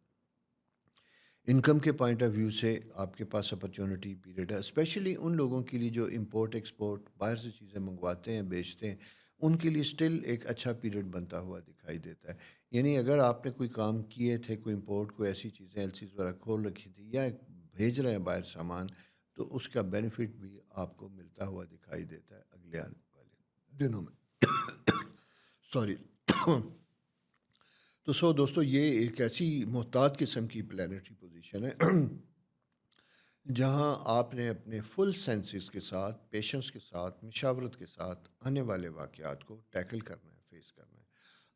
Speaker 1: انکم کے پوائنٹ آف ویو سے آپ کے پاس اپرچونٹی پیریڈ ہے، اسپیشلی ان لوگوں کے لیے جو امپورٹ ایکسپورٹ باہر سے چیزیں منگواتے ہیں، بیچتے ہیں، ان کے لیے سٹل ایک اچھا پیریڈ بنتا ہوا دکھائی دیتا ہے. یعنی اگر آپ نے کوئی کام کیے تھے، کوئی امپورٹ، کوئی ایسی چیزیں ایل سیز وغیرہ کھول رکھی تھی یا بھیج رہے ہیں باہر سامان، تو اس کا بینیفٹ بھی آپ کو ملتا ہوا دکھائی دیتا ہے اگلے آنے والے دنوں میں. سوری. تو دوستو یہ ایک ایسی محتاط قسم کی پلانٹری پوزیشن ہے جہاں آپ نے اپنے فل سینسز کے ساتھ، پیشنس کے ساتھ، مشاورت کے ساتھ آنے والے واقعات کو ٹیکل کرنا ہے، فیس کرنا ہے.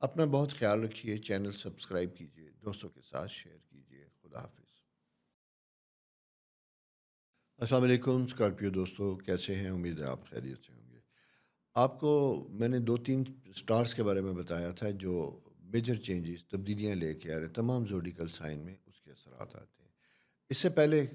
Speaker 1: اپنا بہت خیال رکھیے، چینل سبسکرائب کیجیے، دوستوں کے ساتھ شیئر کیجیے. خدا حافظ. السلام علیکم اسکارپیو دوستو، کیسے ہیں؟ امید ہے آپ خیریت سے ہوں گے. آپ کو میں نے 2-3 سٹارز کے بارے میں بتایا تھا جو میجر چینجز، تبدیلیاں لے کے آ رہے ہیں تمام زوڈیکل سائن میں، اس کے اثرات آتے ہیں. اس سے پہلے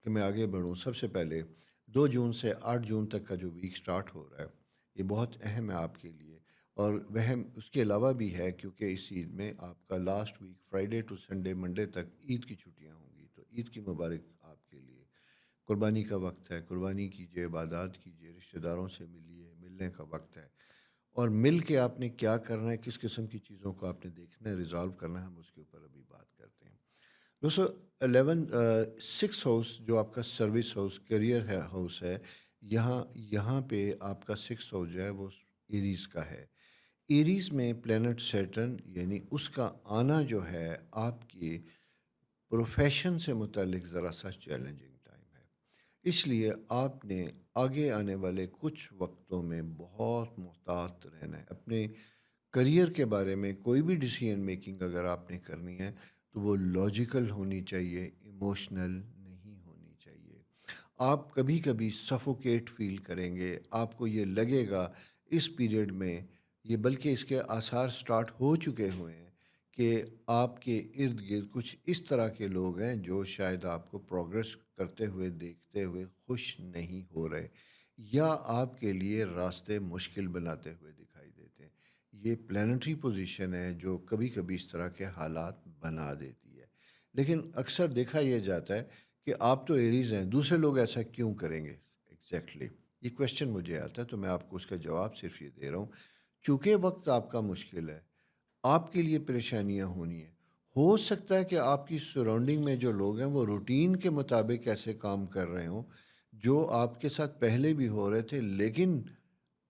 Speaker 1: کہ میں آگے بڑھوں، سب سے پہلے 2 جون سے 8 جون تک کا جو ویک سٹارٹ ہو رہا ہے یہ بہت اہم ہے آپ کے لیے. اور وہ اس کے علاوہ بھی ہے کیونکہ اس عید میں آپ کا last week Friday to Sunday, Monday تک عید کی چھٹیاں ہوں گی. تو عید کی مبارک آپ کے لیے. قربانی کا وقت ہے، قربانی کیجیے، عبادات کیجیے، رشتہ داروں سے ملیے، ملنے کا وقت ہے. اور مل کے آپ نے کیا کرنا ہے، کس قسم کی چیزوں کو آپ نے دیکھنا ہے، ریزالو کرنا ہے، ہم اس کے اوپر ابھی بات کرتے ہیں. دوستو 6 ہاؤس جو آپ کا سروس ہاؤس، کیریئر ہے ہاؤس ہے، یہاں پہ آپ کا 6 ہاؤس جو ہے وہ ایریز کا ہے. ایریز میں پلینٹ سیٹرن یعنی اس کا آنا جو ہے آپ کی پروفیشن سے متعلق ذرا سا چیلنجنگ ٹائم ہے. اس لیے آپ نے آگے آنے والے کچھ وقتوں میں بہت محتاط رہنا ہے. اپنے کریئر کے بارے میں کوئی بھی ڈیسیژن میکنگ اگر آپ نے کرنی ہے تو وہ لاجیکل ہونی چاہیے، ایموشنل نہیں ہونی چاہیے. آپ کبھی کبھی سفوکیٹ فیل کریں گے، آپ کو یہ لگے گا اس پیریڈ میں، یہ بلکہ اس کے آثار سٹارٹ ہو چکے ہوئے ہیں کہ آپ کے ارد گرد کچھ اس طرح کے لوگ ہیں جو شاید آپ کو پروگریس کرتے ہوئے دیکھتے ہوئے خوش نہیں ہو رہے یا آپ کے لیے راستے مشکل بناتے ہوئے دکھائی دیتے ہیں. یہ پلانٹری پوزیشن ہے جو کبھی کبھی اس طرح کے حالات بنا دیتی ہے. لیکن اکثر دیکھا یہ جاتا ہے کہ آپ تو ایریز ہیں، دوسرے لوگ ایسا کیوں کریں گے ایگزیکٹلی. یہ کویشچن مجھے آتا ہے تو میں آپ کو اس کا جواب صرف یہ دے رہا ہوں. چونکہ وقت آپ کا مشکل ہے، آپ کے لیے پریشانیاں ہونی ہیں۔ ہو سکتا ہے کہ آپ کی سراؤنڈنگ میں جو لوگ ہیں وہ روٹین کے مطابق ایسے کام کر رہے ہوں جو آپ کے ساتھ پہلے بھی ہو رہے تھے، لیکن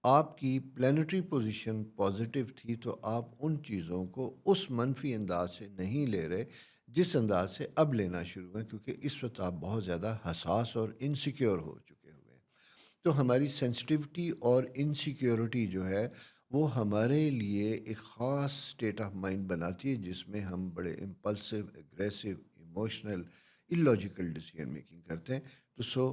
Speaker 1: آپ کی پلانٹری پوزیشن پازیٹیو تھی تو آپ ان چیزوں کو اس منفی انداز سے نہیں لے رہے جس انداز سے اب لینا شروع ہوئے، کیونکہ اس وقت آپ بہت زیادہ حساس اور انسیکیور ہو چکے ہوئے ہیں۔ تو ہماری سینسٹیوٹی اور انسیکیورٹی جو ہے وہ ہمارے لیے ایک خاص اسٹیٹ آف مائنڈ بناتی ہے جس میں ہم بڑے impulsive, aggressive, emotional, illogical decision making کرتے ہیں۔ تو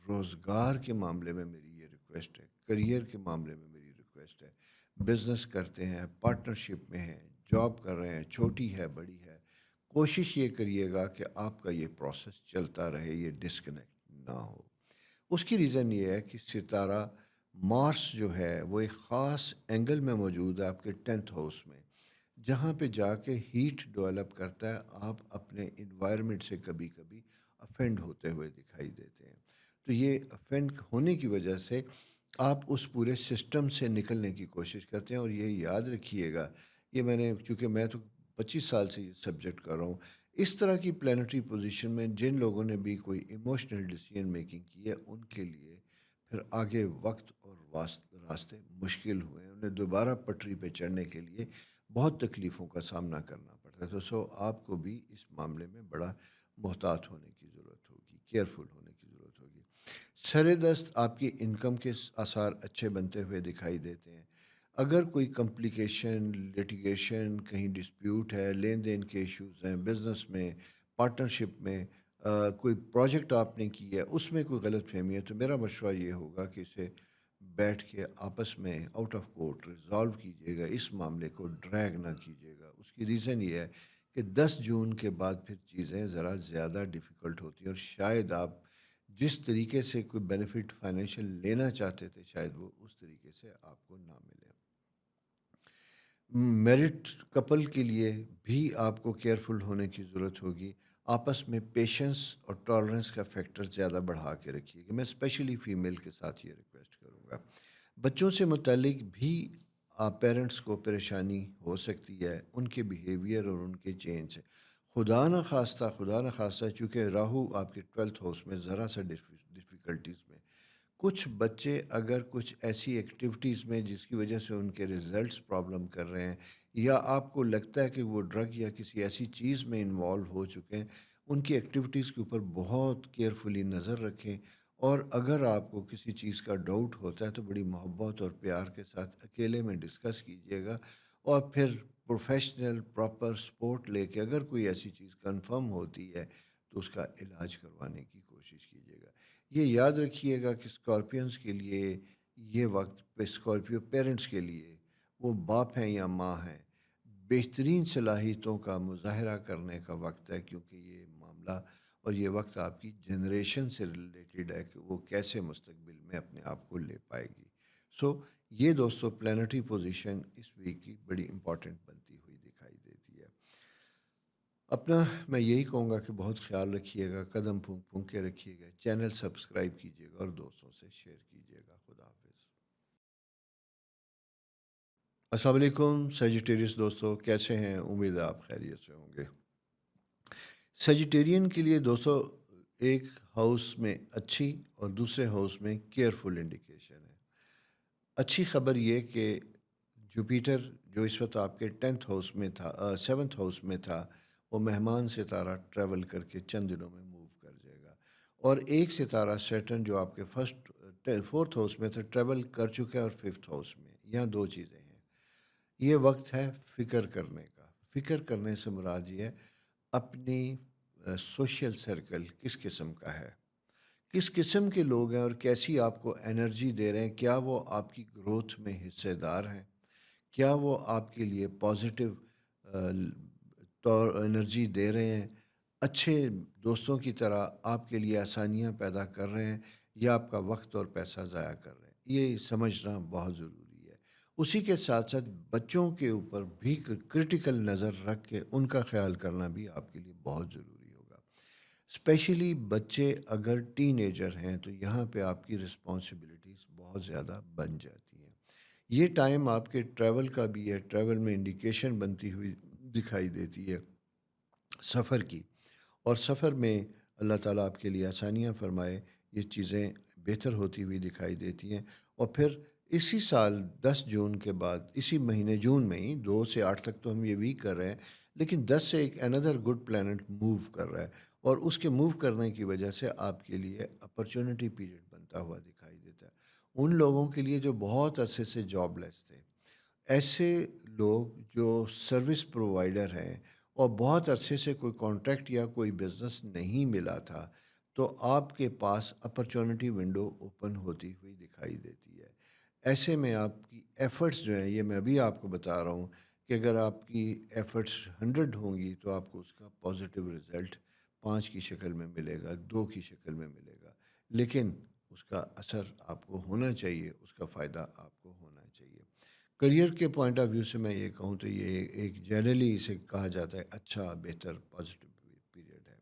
Speaker 1: روزگار کے معاملے میں میری یہ ریکویسٹ ہے، کریئر کے معاملے میں میری ریکویسٹ ہے، بزنس کرتے ہیں، پارٹنرشپ میں ہیں، جاب کر رہے ہیں، چھوٹی ہے بڑی ہے، کوشش یہ کریے گا کہ آپ کا یہ پروسیس چلتا رہے، یہ ڈسکنیکٹ نہ ہو۔ اس کی ریزن یہ ہے کہ ستارہ مارس جو ہے وہ ایک خاص اینگل میں موجود ہے آپ کے 10th ہاؤس میں، جہاں پہ جا کے ہیٹ ڈیولپ کرتا ہے۔ آپ اپنے انوائرمنٹ سے کبھی کبھی افینڈ ہوتے ہوئے دکھائی دیتے ہیں، تو یہ افینڈ ہونے کی وجہ سے آپ اس پورے سسٹم سے نکلنے کی کوشش کرتے ہیں۔ اور یہ یاد رکھیے گا، یہ میں نے، چونکہ میں تو 25 سال سے یہ سبجیکٹ کر رہا ہوں، اس طرح کی پلانٹری پوزیشن میں جن لوگوں نے بھی کوئی ایموشنل ڈیسیژن میکنگ کی ہے ان کے لیے پھر آگے وقت اور راستے مشکل ہوئے ہیں، انہیں دوبارہ پٹری پہ چڑھنے کے لیے بہت تکلیفوں کا سامنا کرنا پڑتا ہے۔ تو آپ کو بھی اس معاملے میں بڑا محتاط ہونے کی ضرورت ہوگی، کیئرفل ہونے کی ضرورت ہوگی۔ سر دست آپ کی انکم کے آثار اچھے بنتے ہوئے دکھائی دیتے ہیں۔ اگر کوئی کمپلیکیشن، لیٹیگیشن، کہیں ڈسپیوٹ ہے، لین دین کے ایشوز ہیں، بزنس میں، پارٹنرشپ میں، کوئی پروجیکٹ آپ نے کی ہے اس میں کوئی غلط فہمی ہے، تو میرا مشورہ یہ ہوگا کہ اسے بیٹھ کے آپس میں آؤٹ آف کورٹ ریزالو کیجیے گا، اس معاملے کو ڈریگ نہ کیجیے گا۔ اس کی ریزن یہ ہے کہ 10 جون کے بعد پھر چیزیں ذرا زیادہ ڈیفیکلٹ ہوتی ہیں، اور شاید آپ جس طریقے سے کوئی بینیفٹ فائنینشیل لینا چاہتے تھے شاید وہ اس طریقے سے آپ کو نہ ملے۔ میرٹ کپل کے لیے بھی آپ کو کیئرفل ہونے کی ضرورت ہوگی۔ آپس میں پیشنس اور ٹالرنس کا فیکٹر زیادہ بڑھا کے رکھیے گا۔ میں اسپیشلی فیمیل کے ساتھ یہ ریکویسٹ کروں گا۔ بچوں سے متعلق بھی پیرنٹس کو پریشانی ہو سکتی ہے، ان کے بیہیویئر اور ان کے چینج سے، خدا نہ خواستہ چونکہ راہو آپ کے 12th ہاؤس میں ذرا سا ڈیفیکلٹیز میں، کچھ بچے اگر کچھ ایسی ایکٹیویٹیز میں جس کی وجہ سے ان کے ریزلٹس پرابلم کر رہے ہیں، یا آپ کو لگتا ہے کہ وہ ڈرگ یا کسی ایسی چیز میں انوالو ہو چکے ہیں، ان کی ایکٹیویٹیز کے اوپر بہت کیئرفلی نظر رکھیں۔ اور اگر آپ کو کسی چیز کا ڈاؤٹ ہوتا ہے تو بڑی محبت اور پیار کے ساتھ اکیلے میں ڈسکس کیجیے گا، اور پھر پروفیشنل پراپر سپورٹ لے کے اگر کوئی ایسی چیز کنفرم ہوتی ہے تو اس کا علاج کروانے کی کوشش کیجیے گا۔ یہ یاد رکھیے گا کہ اسکارپینس کے لیے یہ وقت پہ، اسکارپیو پیرنٹس کے لیے، وہ باپ ہیں یا ماں ہیں، بہترین صلاحیتوں کا مظاہرہ کرنے کا وقت ہے، کیونکہ یہ معاملہ اور یہ وقت آپ کی جنریشن سے ریلیٹڈ ہے کہ وہ کیسے مستقبل میں اپنے آپ کو لے پائے گی۔ یہ دوستو پلانٹری پوزیشن اس ویک کی بڑی امپورٹنٹ بنتی ہوئی دکھائی دیتی ہے۔ اپنا میں یہی کہوں گا کہ بہت خیال رکھیے گا، قدم پھونک پھونک کے رکھیے گا، چینل سبسکرائب کیجیے گا اور دوستوں سے شیئر کیجیے گا۔ خدا حافظ۔ السلام علیکم سیجیٹیریس دوستو، کیسے ہیں؟ امید ہے آپ خیریت سے ہوں گے۔ سیجیٹیرین کے لیے دوستو ایک ہاؤس میں اچھی اور دوسرے ہاؤس میں کیئرفل انڈیکیشن ہے۔ اچھی خبر یہ کہ جوپیٹر جو اس وقت آپ کے 10th ہاؤس میں تھا، 7th ہاؤس میں تھا، وہ مہمان ستارہ ٹریول کر کے چند دنوں میں موو کر جائے گا۔ اور ایک ستارہ سیٹرن جو آپ کے 4th ہاؤس میں تھا ٹریول کر چکا ہے، اور 5th ہاؤس میں۔ یہاں دو چیزیں ہیں، یہ وقت ہے فکر کرنے کا۔ فکر کرنے سے مراد یہ ہے اپنی سوشل سرکل کس قسم کا ہے، کس قسم کے لوگ ہیں اور کیسی آپ کو انرجی دے رہے ہیں، کیا وہ آپ کی گروتھ میں حصے دار ہیں، کیا وہ آپ کے لیے پازیٹیو طور انرجی دے رہے ہیں، اچھے دوستوں کی طرح آپ کے لیے آسانیاں پیدا کر رہے ہیں، یا آپ کا وقت اور پیسہ ضائع کر رہے ہیں۔ یہ سمجھنا بہت ضروری ہے۔ اسی کے ساتھ ساتھ بچوں کے اوپر بھی کرٹیکل نظر رکھ کے ان کا خیال کرنا بھی آپ کے لیے بہت ضروری ہوگا۔ اسپیشلی بچے اگر ٹین ایجر ہیں تو یہاں پہ آپ کی رسپانسبلٹیز بہت زیادہ بن جاتی ہیں۔ یہ ٹائم آپ کے ٹریول کا بھی ہے، ٹریول میں انڈیکیشن بنتی ہوئی دکھائی دیتی ہے سفر کی، اور سفر میں اللہ تعالیٰ آپ کے لیے آسانیاں فرمائے، یہ چیزیں بہتر ہوتی ہوئی دکھائی دیتی ہیں۔ اور پھر اسی سال 10 جون کے بعد، اسی مہینے جون میں ہی 2 سے 8 تک تو ہم یہ ویک کر رہے ہیں، لیکن 10 سے ایک اندر گڈ پلانٹ موو کر رہا ہے، اور اس کے موو کرنے کی وجہ سے آپ کے لیے اپرچونٹی پیریڈ بنتا ہوا دکھائی دیتا ہے ان لوگوں کے لیے جو بہت عرصے سے جاب لیس تھے۔ ایسے لوگ جو سروس پرووائڈر ہیں اور بہت عرصے سے کوئی کانٹریکٹ یا کوئی بزنس نہیں ملا تھا، تو آپ کے پاس اپرچونٹی ونڈو اوپن ہوتی ہوئی دکھائی دیتی ہے۔ ایسے میں آپ کی ایفرٹس جو ہیں، یہ میں ابھی آپ کو بتا رہا ہوں کہ اگر آپ کی ایفرٹس 100 ہوں گی تو آپ کو اس کا پازیٹیو رزلٹ 5 کی شکل میں ملے گا، 2 کی شکل میں ملے گا، لیکن اس کا اثر آپ کو ہونا چاہیے، اس کا فائدہ آپ کو ہونا چاہیے۔ کریئر کے پوائنٹ آف ویو سے میں یہ کہوں تو یہ ایک جنرلی اسے کہا جاتا ہے اچھا، بہتر، پازیٹیو پیریڈ ہے۔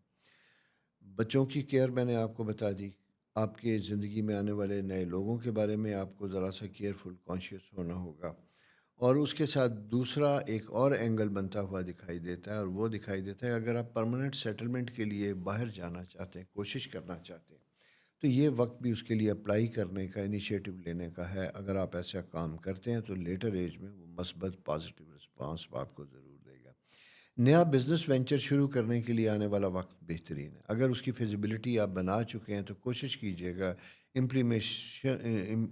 Speaker 1: بچوں کی کیئر میں نے آپ کو بتا دی، آپ کے زندگی میں آنے والے نئے لوگوں کے بارے میں آپ کو ذرا سا کیئرفل کانشیس ہونا ہوگا، اور اس کے ساتھ دوسرا ایک اور اینگل بنتا ہوا دکھائی دیتا ہے، اور وہ دکھائی دیتا ہے اگر آپ پرماننٹ سیٹلمنٹ کے لیے باہر جانا چاہتے ہیں، کوشش کرنا چاہتے ہیں، تو یہ وقت بھی اس کے لیے اپلائی کرنے کا، انیشیٹو لینے کا ہے۔ اگر آپ ایسا کام کرتے ہیں تو لیٹر ایج میں وہ مثبت پازیٹیو رسپانس آپ کو ضرور دے گا۔ نیا بزنس وینچر شروع کرنے کے لیے آنے والا وقت بہترین ہے۔ اگر اس کی فیزیبلٹی آپ بنا چکے ہیں تو کوشش کیجیے گا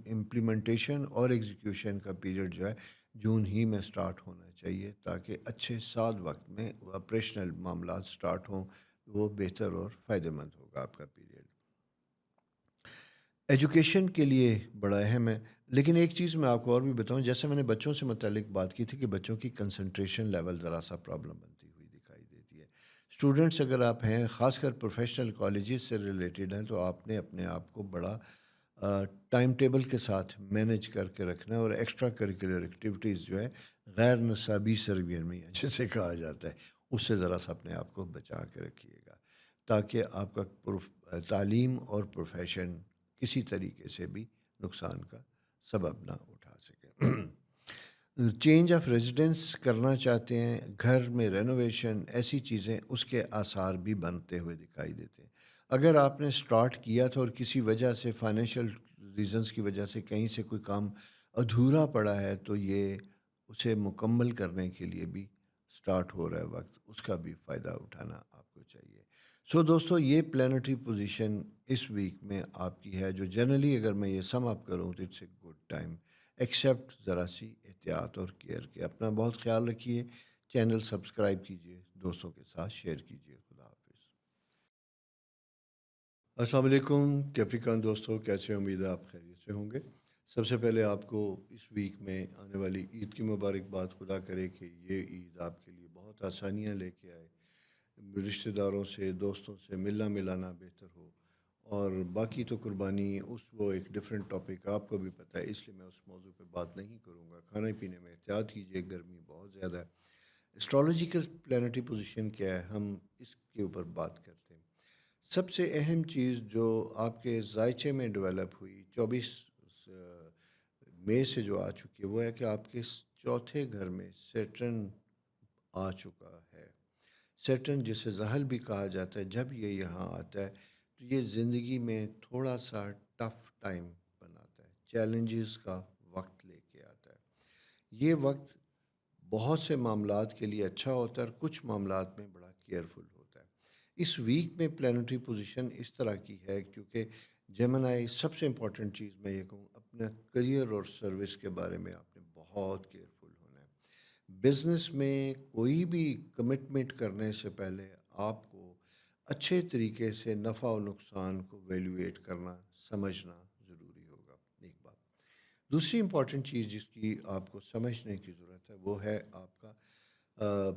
Speaker 1: امپلیمنٹیشن اور ایگزیکیوشن کا پیریڈ جو ہے جون ہی میں سٹارٹ ہونا چاہیے، تاکہ اچھے سال وقت میں آپریشنل معاملات سٹارٹ ہوں، وہ بہتر اور فائدہ مند ہوگا آپ کا پیریڈ۔ ایجوکیشن کے لیے بڑا اہم ہے، لیکن ایک چیز میں آپ کو اور بھی بتاؤں، جیسے میں نے بچوں سے متعلق بات کی تھی کہ بچوں کی کنسنٹریشن لیول ذرا سا پرابلم بنتی ہوئی دکھائی دیتی ہے۔ اسٹوڈنٹس اگر آپ ہیں، خاص کر پروفیشنل کالجز سے ریلیٹڈ ہیں، تو آپ نے اپنے آپ کو بڑا ٹائم ٹیبل کے ساتھ مینیج کر کے رکھنا ہے، اور ایکسٹرا کریکولر ایکٹیویٹیز جو ہے غیر نصابی سرگرمیاں جسے کہا جاتا ہے، اس سے ذرا سا اپنے آپ کو بچا کے رکھیے گا، تاکہ آپ کا تعلیم اور پروفیشن کسی طریقے سے بھی نقصان کا سبب نہ اٹھا سکیں۔ چینج آف ریزیڈنس کرنا چاہتے ہیں، گھر میں رینوویشن، ایسی چیزیں، اس کے آثار بھی بنتے ہوئے دکھائی دیتے ہیں۔ اگر آپ نے سٹارٹ کیا تھا اور کسی وجہ سے، فائنینشیل ریزنز کی وجہ سے کہیں سے کوئی کام ادھورا پڑا ہے، تو یہ اسے مکمل کرنے کے لیے بھی سٹارٹ ہو رہا ہے وقت، اس کا بھی فائدہ اٹھانا آپ کو چاہیے۔ سو دوستو، یہ پلانٹری پوزیشن اس ویک میں آپ کی ہے، جو جنرلی اگر میں یہ سم اپ کروں تو it's a good time, except ذرا سی احتیاط اور کیئر کے۔ اپنا بہت خیال رکھیے، چینل سبسکرائب کیجیے، دوستوں کے ساتھ شیئر کیجیے۔ خدا حافظ۔ السلام علیکم کیپریکان دوستوں، کیسے؟ امید ہے آپ خیریت سے ہوں گے۔ سب سے پہلے آپ کو اس ویک میں آنے والی عید کی مبارکباد۔ خدا کرے کہ یہ عید آپ کے لیے بہت آسانیاں لے کے آئے، رشتہ داروں سے، دوستوں سے ملنا ملانا بہتر ہو، اور باقی تو قربانی وہ ایک ڈیفرنٹ ٹاپک آپ کو بھی پتہ ہے، اس لیے میں اس موضوع پہ بات نہیں کروں گا۔ کھانے پینے میں احتیاط کیجیے، گرمی بہت زیادہ ہے۔ اسٹرالوجیکل پلانٹری پوزیشن کیا ہے، ہم اس کے اوپر بات کرتے ہیں۔ سب سے اہم چیز جو آپ کے ذائچے میں ڈیولپ ہوئی 24 مئی سے جو آ چکی ہے، وہ ہے کہ آپ کے چوتھے گھر میں سیٹرن آ چکا ہے۔ سیٹرن جسے زحل بھی کہا جاتا ہے، جب یہ یہاں آتا ہے تو یہ زندگی میں تھوڑا سا ٹف ٹائم بناتا ہے، چیلنجز کا وقت لے کے آتا ہے۔ یہ وقت بہت سے معاملات کے لیے اچھا ہوتا ہے، اور کچھ معاملات میں بڑا کیئرفل ہوتا ہے۔ اس ویک میں پلانٹری پوزیشن اس طرح کی ہے، کیونکہ جیمنائی، سب سے امپورٹنٹ چیز میں یہ کہوں، اپنا کریئر اور سروس کے بارے میں آپ نے بہت کیئرفل ہونا ہے۔ بزنس میں کوئی بھی کمٹمنٹ کرنے سے پہلے آپ کو اچھے طریقے سے نفع و نقصان کو ویلیویٹ کرنا، سمجھنا ضروری ہوگا، ایک بات۔ دوسری امپورٹنٹ چیز جس کی آپ کو سمجھنے کی ضرورت ہے، وہ ہے آپ کا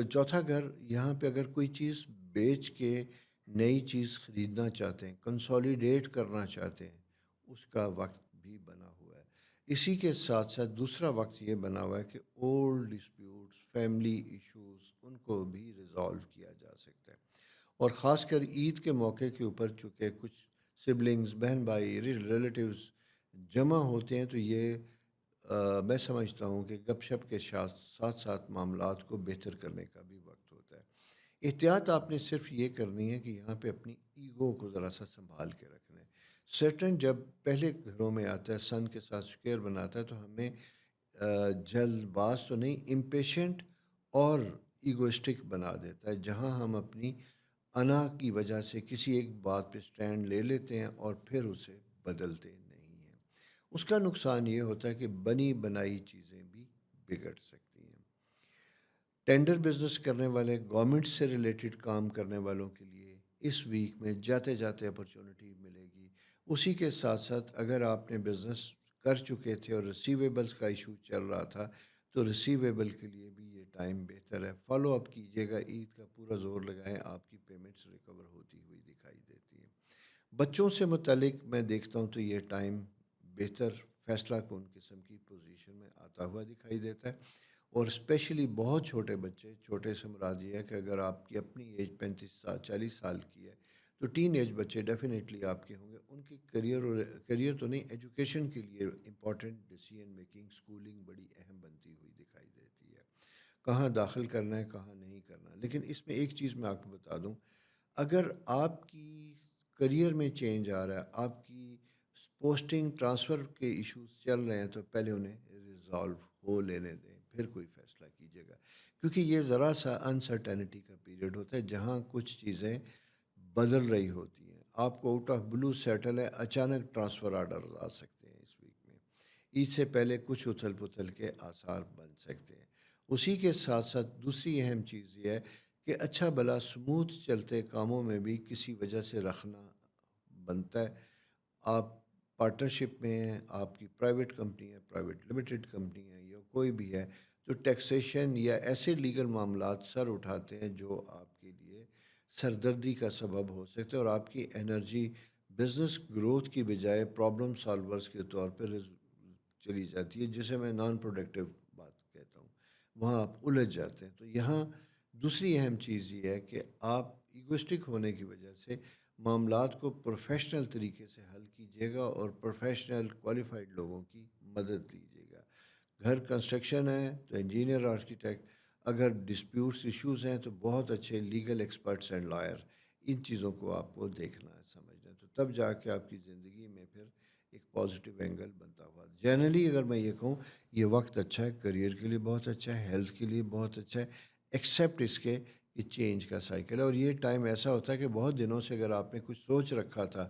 Speaker 1: چوتھا گھر۔ یہاں پہ اگر کوئی چیز بیچ کے نئی چیز خریدنا چاہتے ہیں، کنسولیڈیٹ کرنا چاہتے ہیں، اس کا وقت بھی بنا ہوا ہے۔ اسی کے ساتھ ساتھ دوسرا وقت یہ بنا ہوا ہے کہ اولڈ ڈسپیوٹس، فیملی ایشوز، ان کو بھی ریزالو کیا جا سکتا ہے۔ اور خاص کر عید کے موقع کے اوپر، چونکہ کچھ سبلنگز، بہن بھائی، ریلیٹیوز جمع ہوتے ہیں، تو یہ میں سمجھتا ہوں کہ گپ شپ کے ساتھ ساتھ معاملات کو بہتر کرنے کا بھی وقت ہوتا ہے۔ احتیاط آپ نے صرف یہ کرنی ہے کہ یہاں پہ اپنی ایگو کو ذرا سا سنبھال کے رکھنا ہے۔ سرٹن جب پہلے گھروں میں آتا ہے سن کے ساتھ اسکوئر بناتا ہے تو ہمیں جلد باز تو نہیں، امپیشنٹ اور ایگوئسٹک بنا دیتا ہے، جہاں ہم اپنی انا کی وجہ سے کسی ایک بات پہ سٹینڈ لے لیتے ہیں اور پھر اسے بدلتے نہیں ہیں۔ اس کا نقصان یہ ہوتا ہے کہ بنی بنائی چیزیں بھی بگڑ سکتی ہیں۔ ٹینڈر بزنس کرنے والے، گورنمنٹ سے ریلیٹڈ کام کرنے والوں کے لیے اس ویک میں جاتے جاتے اپرچونٹی ملے گی۔ اسی کے ساتھ ساتھ اگر آپ نے بزنس کر چکے تھے اور ریسیویبلس کا ایشو چل رہا تھا تو ریسیویبل کے لیے بھی یہ ٹائم بہتر ہے۔ فالو اپ کیجیے گا، عید کا پورا زور لگائیں، آپ کی پیمنٹس ریکور ہوتی ہوئی دکھائی دیتی ہیں۔ بچوں سے متعلق میں دیکھتا ہوں تو یہ ٹائم بہتر فیصلہ کن قسم کی پوزیشن میں آتا ہوا دکھائی دیتا ہے، اور اسپیشلی بہت چھوٹے بچے، چھوٹے سے مراد یہ ہے کہ اگر آپ کی اپنی ایج 35 سال 40 سال کی ہے تو ٹین ایج بچے ڈیفینیٹلی آپ کے ہوں گے۔ ان کی کریئر تو نہیں، ایجوکیشن کے لیے امپورٹنٹ ڈیسیجن میکنگ، اسکولنگ بڑی اہم بنتی ہوئی دکھائی دیتی ہے، کہاں داخل کرنا ہے کہاں نہیں کرنا۔ لیکن اس میں ایک چیز میں آپ کو بتا دوں، اگر آپ کی کریئر میں چینج آ رہا ہے، آپ کی پوسٹنگ ٹرانسفر کے ایشوز چل رہے ہیں، تو پہلے انہیں ریزالو ہو لینے دیں، پھر کوئی فیصلہ کیجیے گا، کیونکہ یہ ذرا سا انسرٹینٹی کا پیریڈ ہوتا ہے جہاں کچھ چیزیں بدل رہی ہوتی ہیں۔ آپ کو آؤٹ آف بلو سیٹل ہے، اچانک ٹرانسفر آرڈر آ سکتے ہیں اس ویک میں، عید سے پہلے کچھ اتھل پتھل کے آثار بن سکتے ہیں۔ اسی کے ساتھ ساتھ دوسری اہم چیز یہ ہے کہ اچھا بھلا سموتھ چلتے کاموں میں بھی کسی وجہ سے رکھنا بنتا ہے۔ آپ پارٹنرشپ میں ہیں، آپ کی پرائیویٹ کمپنی ہے، پرائیویٹ لمیٹڈ کمپنی ہے یا کوئی بھی ہے، تو ٹیکسیشن یا ایسے لیگل معاملات سر اٹھاتے ہیں جو آپ کے لیے سردردی کا سبب ہو سکتے ہیں، اور آپ کی انرجی بزنس گروتھ کی بجائے پرابلم سالورز کے طور پہ چلی جاتی ہے، جسے میں نان پروڈکٹیو بات کہتا ہوں، وہاں آپ الجھ جاتے ہیں۔ تو یہاں دوسری اہم چیز یہ ہے کہ آپ ایگوسٹک ہونے کی وجہ سے معاملات کو پروفیشنل طریقے سے حل کیجیے گا اور پروفیشنل کوالیفائڈ لوگوں کی مدد لیجیے گا۔ گھر کنسٹرکشن ہے تو انجینئر آرکیٹیکٹ، اگر ڈسپیوٹس ایشوز ہیں تو بہت اچھے لیگل ایکسپرٹس اینڈ لائر، ان چیزوں کو آپ کو دیکھنا ہے، سمجھنا ہے، تو تب جا کے آپ کی زندگی میں پھر ایک پازیٹیو اینگل بنتا ہوا۔ جنرلی اگر میں یہ کہوں، یہ وقت اچھا ہے، کریئر کے لیے بہت اچھا ہے، ہیلتھ کے لیے بہت اچھا ہے، ایکسیپٹ اس کے کہ چینج کا سائیکل ہے، اور یہ ٹائم ایسا ہوتا ہے کہ بہت دنوں سے اگر آپ نے کچھ سوچ رکھا تھا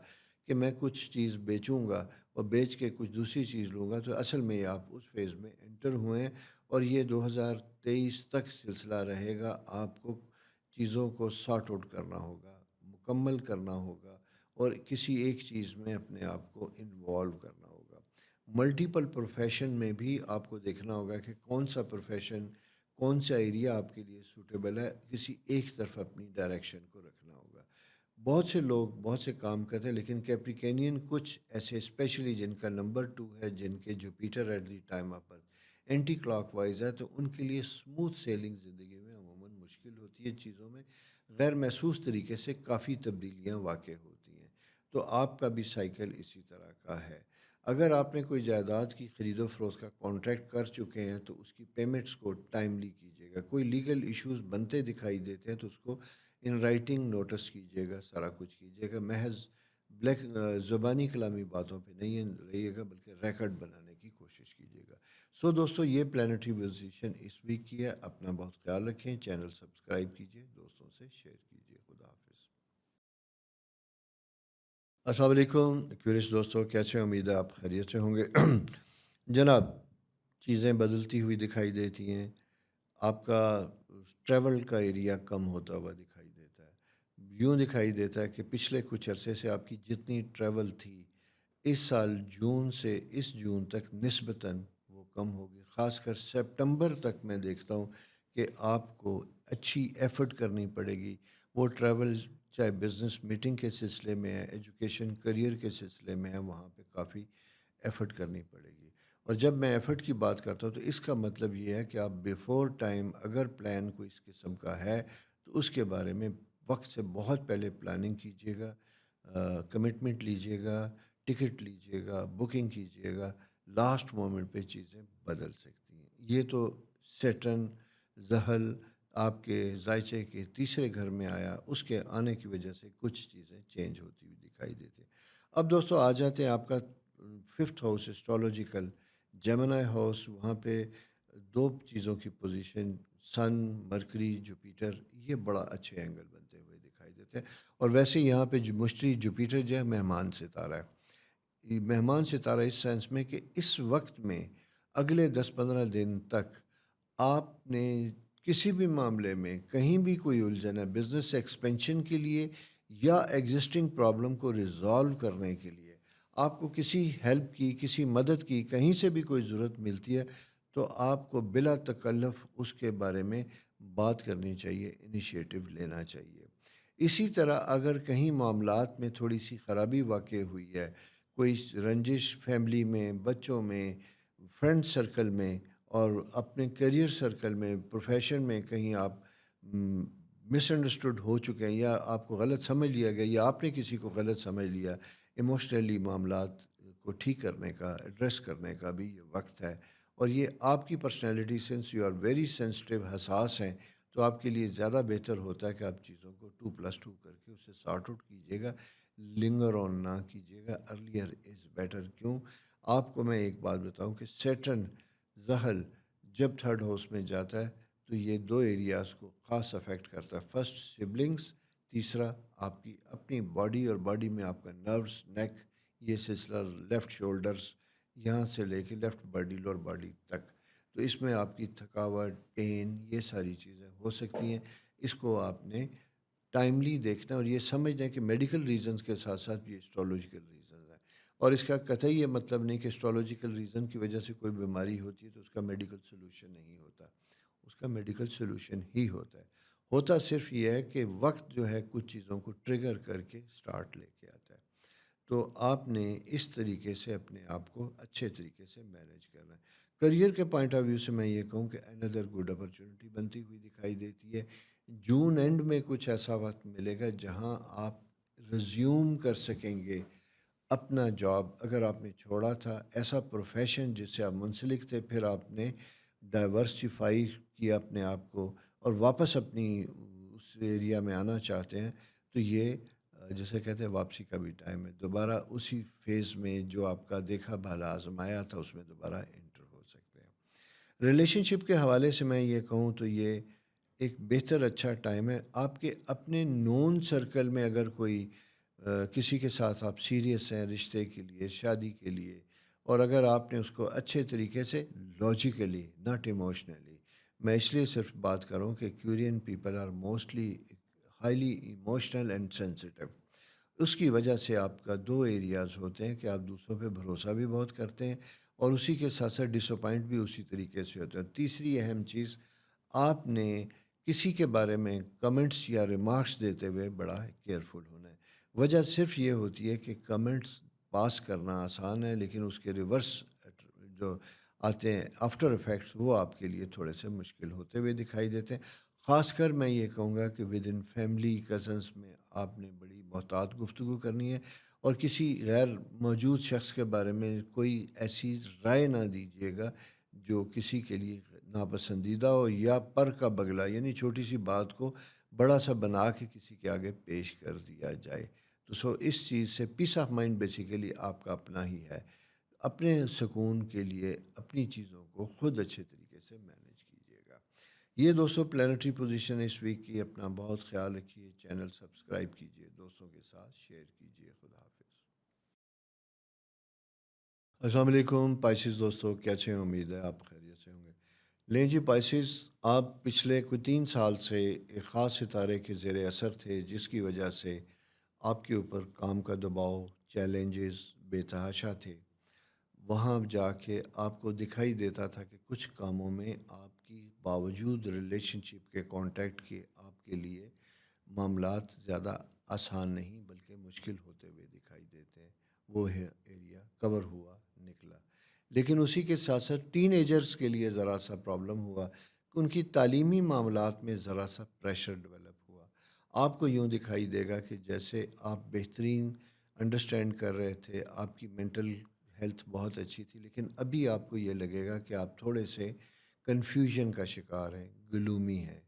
Speaker 1: کہ میں کچھ چیز بیچوں گا اور بیچ کے کچھ دوسری چیز لوں گا، تو اصل میں آپ اس فیز میں انٹر ہوئے ہیں، اور یہ 2023 تک سلسلہ رہے گا۔ آپ کو چیزوں کو سارٹ آؤٹ کرنا ہوگا، مکمل کرنا ہوگا، اور کسی ایک چیز میں اپنے آپ کو انوالو کرنا ہوگا۔ ملٹیپل پروفیشن میں بھی آپ کو دیکھنا ہوگا کہ کون سا پروفیشن، کون سا ایریا آپ کے لیے سوٹیبل ہے، کسی ایک طرف اپنی ڈائریکشن کو رکھنا ہوگا۔ بہت سے لوگ بہت سے کام کرتے ہیں، لیکن کیپریکینین کچھ ایسے اسپیشلی جن کا نمبر 2 ہے، جن کے Jupiter at the time of birth anticlockwise ہے، تو ان کے لیے اسموتھ سیلنگ زندگی میں عموماً مشکل ہوتی ہے، چیزوں میں غیر محسوس طریقے سے کافی تبدیلیاں واقع ہوتی ہیں۔ تو آپ کا بھی سائیکل اسی طرح کا ہے۔ اگر آپ نے کوئی جائیداد کی خرید و فروخت کا کانٹریکٹ کر چکے ہیں تو اس کی پیمنٹس کو ٹائملی کیجیے گا۔ کوئی لیگل ایشوز بنتے دکھائی دیتے ہیں تو اس کو ان رائٹنگ نوٹس کیجیے گا، سارا کچھ کیجیے گا، محض بلیک زبانی کلامی باتوں پہ نہیں رہیے گا، بلکہ ریکارڈ بنانے کی کوشش کیجیے گا۔ سو دوستو، یہ پلانٹری ویزیشن اس ویک کی ہے۔ اپنا بہت خیال رکھیں، چینل سبسکرائب کیجیے، دوستوں سے شیئر کیجیے۔ خدا حافظ۔ السلام علیکم کیورس دوستو، کیسے؟ امید ہے آپ خیریت سے ہوں گے۔ جناب، چیزیں بدلتی ہوئی دکھائی دیتی ہیں، آپ کا ٹریول کا ایریا کم ہوتا ہوا دکھائی دیتا ہے، یوں دکھائی دیتا ہے کہ پچھلے کچھ عرصے سے آپ کی جتنی ٹریول تھی، اس سال جون سے اس جون تک نسبتاً وہ کم ہوگی۔ خاص کر سپٹمبر تک میں دیکھتا ہوں کہ آپ کو اچھی ایفرٹ کرنی پڑے گی۔ وہ ٹریول چاہے بزنس میٹنگ کے سلسلے میں ہے، ایجوکیشن کریئر کے سلسلے میں ہے، وہاں پہ کافی ایفرٹ کرنی پڑے گی۔ اور جب میں ایفرٹ کی بات کرتا ہوں تو اس کا مطلب یہ ہے کہ آپ بیفور ٹائم اگر پلان کوئی اس قسم کا ہے تو اس کے بارے میں وقت سے بہت پہلے پلاننگ کیجیے گا، کمٹمنٹ لیجیے گا، ٹکٹ لیجیے گا، بکنگ کیجیے گا، لاسٹ مومنٹ پہ چیزیں بدل سکتی ہیں. یہ تو سیٹرن زحل آپ کے ذائچے کے تیسرے گھر میں آیا، اس کے آنے کی وجہ سے کچھ چیزیں چینج ہوتی ہوئی دکھائی دیتی ہیں. اب دوستوں آ جاتے ہیں آپ کا ففتھ ہاؤس اسٹرالوجیکل جیمنائی ہاؤس. وہاں پہ دو چیزوں کی پوزیشن سن، مرکری، جوپیٹر، یہ بڑا اچھے اینگل بنتے ہوئے دکھائی دیتے ہیں. اور ویسے یہاں پہ مشتری جوپیٹر جو ہے مہمان ستارہ ہے. یہ مہمان ستارہ اس سینس میں کہ اس وقت میں اگلے 10-15 دن تک آپ نے کسی بھی معاملے میں کہیں بھی کوئی الجھن ہے، بزنس ایکسپینشن کے لیے یا ایگزسٹنگ پرابلم کو ریزالو کرنے کے لیے آپ کو کسی ہیلپ کی، کسی مدد کی کہیں سے بھی کوئی ضرورت ملتی ہے، تو آپ کو بلا تکلف اس کے بارے میں بات کرنی چاہیے، انیشیٹو لینا چاہیے. اسی طرح اگر کہیں معاملات میں تھوڑی سی خرابی واقع ہوئی ہے، کوئی رنجش فیملی میں، بچوں میں، فرینڈ سرکل میں اور اپنے کیریئر سرکل میں، پروفیشن میں کہیں آپ مس انڈرسٹوڈ ہو چکے ہیں یا آپ کو غلط سمجھ لیا گیا یا آپ نے کسی کو غلط سمجھ لیا، ایموشنلی معاملات کو ٹھیک کرنے کا، ایڈریس کرنے کا بھی یہ وقت ہے. اور یہ آپ کی personality since you are very sensitive, حساس ہیں، تو آپ کے لیے زیادہ بہتر ہوتا ہے کہ آپ چیزوں کو 2+2 کر کے اسے سارٹ آؤٹ کیجیے گا، لنگر آن نہ کیجیے گا. Earlier is better. کیوں؟ آپ کو میں ایک بات بتاؤں کہ سیٹرن زحل جب تھرڈ ہاؤس میں جاتا ہے تو یہ دو ایریاز کو خاص افیکٹ کرتا ہے. فرسٹ سبلنگس، تیسرا آپ کی اپنی باڈی، اور باڈی میں آپ کا نروس، نیک، یہ سلسلہ لیفٹ شولڈرز یہاں سے لے کے لیفٹ باڈی، لور باڈی تک. تو اس میں آپ کی تھکاوٹ، پین، یہ ساری چیزیں ہو سکتی ہیں. اس کو آپ نے ٹائملی دیکھنا اور یہ سمجھنا کہ میڈیکل ریزنز کے ساتھ ساتھ یہ اسٹرالوجیکل ریزنز ہیں. اور اس کا قطعی یہ مطلب نہیں کہ اسٹرالوجیکل ریزن کی وجہ سے کوئی بیماری ہوتی ہے تو اس کا میڈیکل سلوشن نہیں ہوتا. اس کا میڈیکل سلوشن ہی ہوتا ہے. ہوتا صرف یہ ہے کہ وقت جو ہے کچھ چیزوں کو ٹریگر کر کے سٹارٹ لے کے آتا ہے. تو آپ نے اس طریقے سے اپنے آپ کو اچھے طریقے سے مینیج کرنا ہے. کریئر کے پوائنٹ آف ویو سے میں یہ کہوں کہ اندر گڈ اپرچونٹی بنتی ہوئی دکھائی دیتی ہے. جون اینڈ میں کچھ ایسا وقت ملے گا جہاں آپ ریزیوم کر سکیں گے اپنا جاب. اگر آپ نے چھوڑا تھا ایسا پروفیشن جس سے آپ منسلک تھے، پھر آپ نے ڈائیورسیفائی کیا اپنے آپ کو اور واپس اپنی اس ایریا میں آنا چاہتے ہیں، تو یہ جیسے کہتے ہیں واپسی کا بھی ٹائم ہے. دوبارہ اسی فیز میں جو آپ کا دیکھا بھالا آزمایا تھا اس میں دوبارہ انٹر ہو سکتے ہیں. ریلیشن شپ کے حوالے سے میں یہ کہوں تو یہ ایک بہتر اچھا ٹائم ہے. آپ کے اپنے نون سرکل میں اگر کوئی کسی کے ساتھ آپ سیریس ہیں رشتے کے لیے، شادی کے لیے، اور اگر آپ نے اس کو اچھے طریقے سے لاجیکلی، ناٹ ایموشنلی، میں اس لیے صرف بات کروں کہ Korean people are mostly highly emotional and sensitive. اس کی وجہ سے آپ کا دو ایریاز ہوتے ہیں کہ آپ دوسروں پہ بھروسہ بھی بہت کرتے ہیں اور اسی کے ساتھ ساتھ ڈس اپوائنٹ بھی اسی طریقے سے ہوتے ہیں. تیسری اہم چیز، آپ نے کسی کے بارے میں کمنٹس یا ریمارکس دیتے ہوئے بڑا کیئرفل ہونا ہے. وجہ صرف یہ ہوتی ہے کہ کمنٹس پاس کرنا آسان ہے لیکن اس کے ریورس جو آتے ہیں آفٹر افیکٹس وہ آپ کے لیے تھوڑے سے مشکل ہوتے ہوئے دکھائی دیتے ہیں. خاص کر میں یہ کہوں گا کہ ود ان فیملی کزنس میں آپ نے بڑی محتاط گفتگو کرنی ہے اور کسی غیر موجود شخص کے بارے میں کوئی ایسی رائے نہ دیجیے گا جو کسی کے لیے ناپسندیدہ ہو یا پر کا بگلا، یعنی چھوٹی سی بات کو بڑا سا بنا کے کسی کے آگے پیش کر دیا جائے. تو اس چیز سے پیس آف مائنڈ بیسیکلی آپ کا اپنا ہی ہے. اپنے سکون کے لیے اپنی چیزوں کو خود اچھے طریقے سے مینیج کیجیے گا. یہ دوستوں پلانٹری پوزیشن اس ویک کی. اپنا بہت خیال رکھیے. چینل سبسکرائب کیجیے، دوستوں کے ساتھ شیئر کیجیے. خدا حافظ. السلام علیکم پائسیز دوستوں، کیسے ہیں؟ امید ہے آپ خیریت سے ہوں گے. لیں جی پائسیز، آپ پچھلے کوئی 3 سال سے ایک خاص ستارے کے زیر اثر تھے جس کی وجہ سے آپ کے اوپر کام کا دباؤ، چیلنجز بے تحاشا تھے. وہاں جا کے آپ کو دکھائی دیتا تھا کہ کچھ کاموں میں آپ کی باوجود ریلیشن شپ کے کانٹیکٹ کے آپ کے لیے معاملات زیادہ آسان نہیں بلکہ مشکل ہوتے ہوئے دکھائی دیتے ہیں. وہ ہے ایریا کور ہوا، نکلا. لیکن اسی کے ساتھ ساتھ ٹین ایجرز کے لیے ذرا سا پرابلم ہوا کہ ان کی تعلیمی معاملات میں ذرا سا پریشر ڈیولپ ہوا. آپ کو یوں دکھائی دے گا کہ جیسے آپ بہترین انڈرسٹینڈ کر رہے تھے، آپ کی مینٹل ہیلتھ بہت اچھی تھی، لیکن ابھی آپ کو یہ لگے گا کہ آپ تھوڑے سے کنفیوژن کا شکار ہیں، گلومی ہیں۔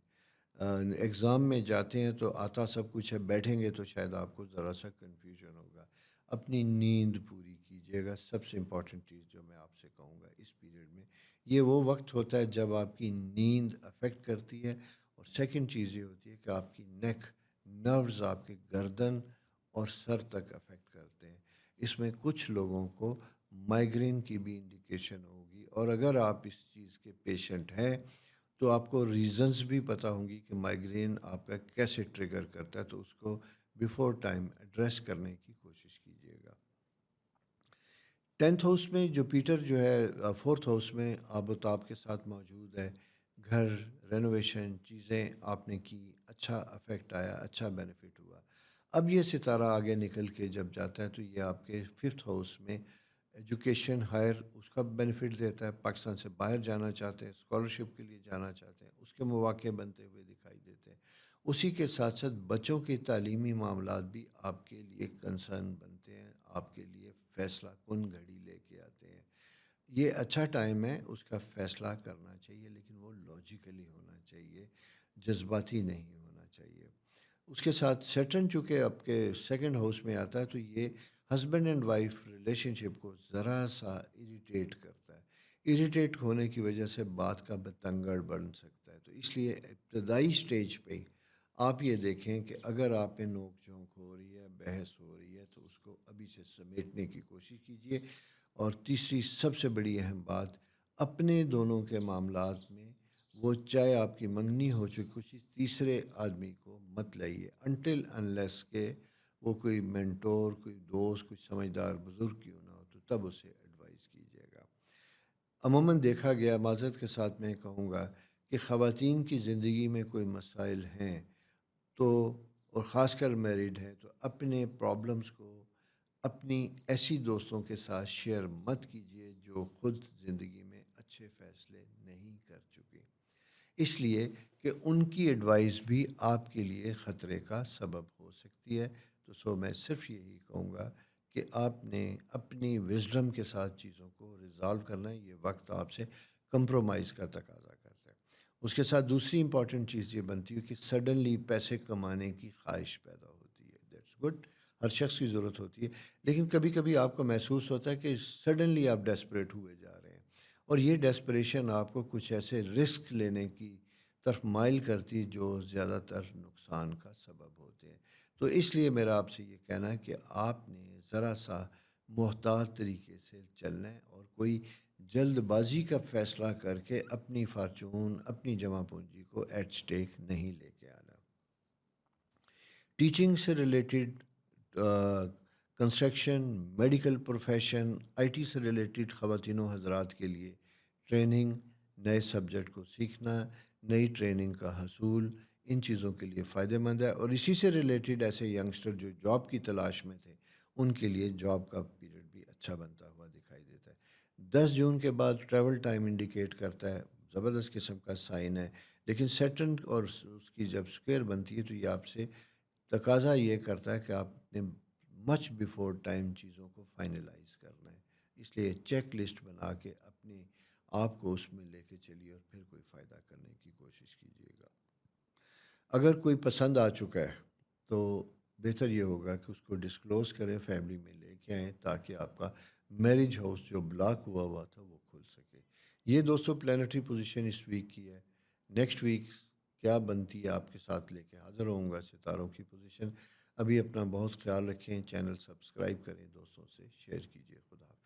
Speaker 1: ایگزام میں جاتے ہیں تو آتا سب کچھ ہے، بیٹھیں گے تو شاید آپ کو ذرا سا کنفیوژن ہوگا۔ اپنی نیند پوری کیجیے گا، سب سے امپورٹنٹ چیز جو میں آپ سے کہوں گا اس پیریڈ میں۔ یہ وہ وقت ہوتا ہے جب آپ کی نیند افیکٹ کرتی ہے، اور سیکنڈ چیز یہ ہوتی ہے کہ آپ کی نیک نروز آپ کے گردن اور سر تک افیکٹ کرتے ہیں۔ اس میں کچھ لوگوں کو مائیگرین کی بھی انڈیکیشن ہوگی، اور اگر آپ اس چیز کے پیشنٹ ہیں تو آپ کو ریزنز بھی پتہ ہوں گی کہ مائیگرین آپ کا کیسے ٹریگر کرتا ہے، تو اس کو بیفور ٹائم ایڈریس کرنے کی کوشش کیجیے گا۔ 10th ہاؤس میں جوپیٹر جو ہے، 4th ہاؤس میں آب و تاب کے ساتھ موجود ہے۔ گھر رینوویشن چیزیں آپ نے کی، اچھا افیکٹ آیا، اچھا بینیفٹ ہوا۔ اب یہ ستارہ آگے نکل کے جب جاتا ہے تو یہ آپ کے 5th ہاؤس میں ایجوکیشن ہائر اس کا بینیفٹ دیتا ہے۔ پاکستان سے باہر جانا چاہتے ہیں، اسکالرشپ کے لیے جانا چاہتے ہیں، اس کے مواقع بنتے ہوئے دکھائی دیتے ہیں۔ اسی کے ساتھ ساتھ بچوں کے تعلیمی معاملات بھی آپ کے لیے کنسرن بنتے ہیں، آپ کے لیے فیصلہ کن گھڑی لے کے آتے ہیں۔ یہ اچھا ٹائم ہے، اس کا فیصلہ کرنا چاہیے، لیکن وہ لاجیکلی ہونا چاہیے، جذباتی نہیں ہونا چاہیے۔ اس کے ساتھ سیٹرن چونکہ آپ کے 2nd ہاؤس میں آتا ہے تو یہ ہسبینڈ اینڈ وائف ریلیشن شپ کو ذرا سا اریٹیٹ کرتا ہے۔ اریٹیٹ ہونے کی وجہ سے بات کا بتنگڑ بن سکتا ہے، تو اس لیے ابتدائی سٹیج پہ آپ یہ دیکھیں کہ اگر آپ میں نوک جھونک ہو رہی ہے، بحث ہو رہی ہے، تو اس کو ابھی سے سمیٹنے کی کوشش کیجیے۔ اور تیسری سب سے بڑی اہم بات، اپنے دونوں کے معاملات میں وہ چاہے آپ کی منگنی ہو چکی کسی تیسرے آدمی کو مت لائیے، انٹل انلیس کہ وہ کوئی مینٹور، کوئی دوست، کوئی سمجھدار بزرگ کیوں نہ ہو، تو تب اسے ایڈوائز کیجیے گا۔ عموماً دیکھا گیا، معذرت کے ساتھ میں کہوں گا کہ خواتین کی زندگی میں کوئی مسائل ہیں تو، اور خاص کر میرڈ ہیں، تو اپنے پرابلمس کو اپنی ایسی دوستوں کے ساتھ شیئر مت کیجیے جو خود زندگی میں اچھے فیصلے نہیں کر چکے، اس لیے کہ ان کی ایڈوائس بھی آپ کے لیے خطرے کا سبب ہو سکتی ہے۔ تو میں صرف یہی کہوں گا کہ آپ نے اپنی وزڈم کے ساتھ چیزوں کو ریزالو کرنا ہے، یہ وقت آپ سے کمپرومائز کا تقاضا کرتا ہے۔ اس کے ساتھ دوسری امپورٹنٹ چیز یہ بنتی ہے کہ سڈنلی پیسے کمانے کی خواہش پیدا ہوتی ہے۔ دیٹس گڈ، ہر شخص کی ضرورت ہوتی ہے، لیکن کبھی کبھی آپ کو محسوس ہوتا ہے کہ سڈنلی آپ ڈیسپریٹ ہوئے جا رہے ہیں، اور یہ ڈیسپریشن آپ کو کچھ ایسے رسک لینے کی طرف مائل کرتی جو زیادہ تر نقصان کا سبب ہوتے ہیں۔ تو اس لیے میرا آپ سے یہ کہنا ہے کہ آپ نے ذرا سا محتاط طریقے سے چلنا ہے، اور کوئی جلد بازی کا فیصلہ کر کے اپنی فارچون، اپنی جمع پونجی کو ایٹ سٹیک نہیں لے کے آنا۔ ٹیچنگ سے related, construction, medical profession, I T سے ریلیٹڈ خواتین و حضرات کے لیے ٹریننگ، نئے سبجیکٹ کو سیکھنا، نئی ٹریننگ کا حصول، ان چیزوں کے لیے فائدہ مند ہے۔ اور اسی سے ریلیٹڈ ایسے ینگسٹر جو جاب کی تلاش میں تھے، ان کے لیے جاب کا پیریڈ بھی اچھا بنتا ہوا دکھائی دیتا ہے۔ 10 جون کے بعد ٹریول ٹائم انڈیکیٹ کرتا ہے، زبردست قسم کا سائن ہے، لیکن سیٹرن اور اس کی جب اسکوئر بنتی ہے تو یہ آپ سے تقاضا یہ کرتا ہے کہ آپ نے مچ بیفور ٹائم چیزوں کو فائنلائز کرنا ہے، اس لیے چیک لسٹ بنا کے اپنے آپ کو اس میں لے کے چلیے اور پھر کوئی فائدہ کرنے کی کوشش کیجیے گا۔ اگر کوئی پسند آ چکا ہے تو بہتر یہ ہوگا کہ اس کو ڈسکلوز کریں، فیملی میں لے کے آئیں، تاکہ آپ کا میرج ہاؤس جو بلاک ہوا تھا وہ کھل سکے۔ یہ دوستوں پلانٹری پوزیشن اس ویک کی ہے۔ نیکسٹ ویک کیا بنتی ہے آپ کے ساتھ لے کے حاضر ہوں گا ستاروں کی پوزیشن۔ ابھی اپنا بہت خیال رکھیں، چینل سبسکرائب کریں، دوستوں سے شیئر کیجیے۔ خدا حافظ۔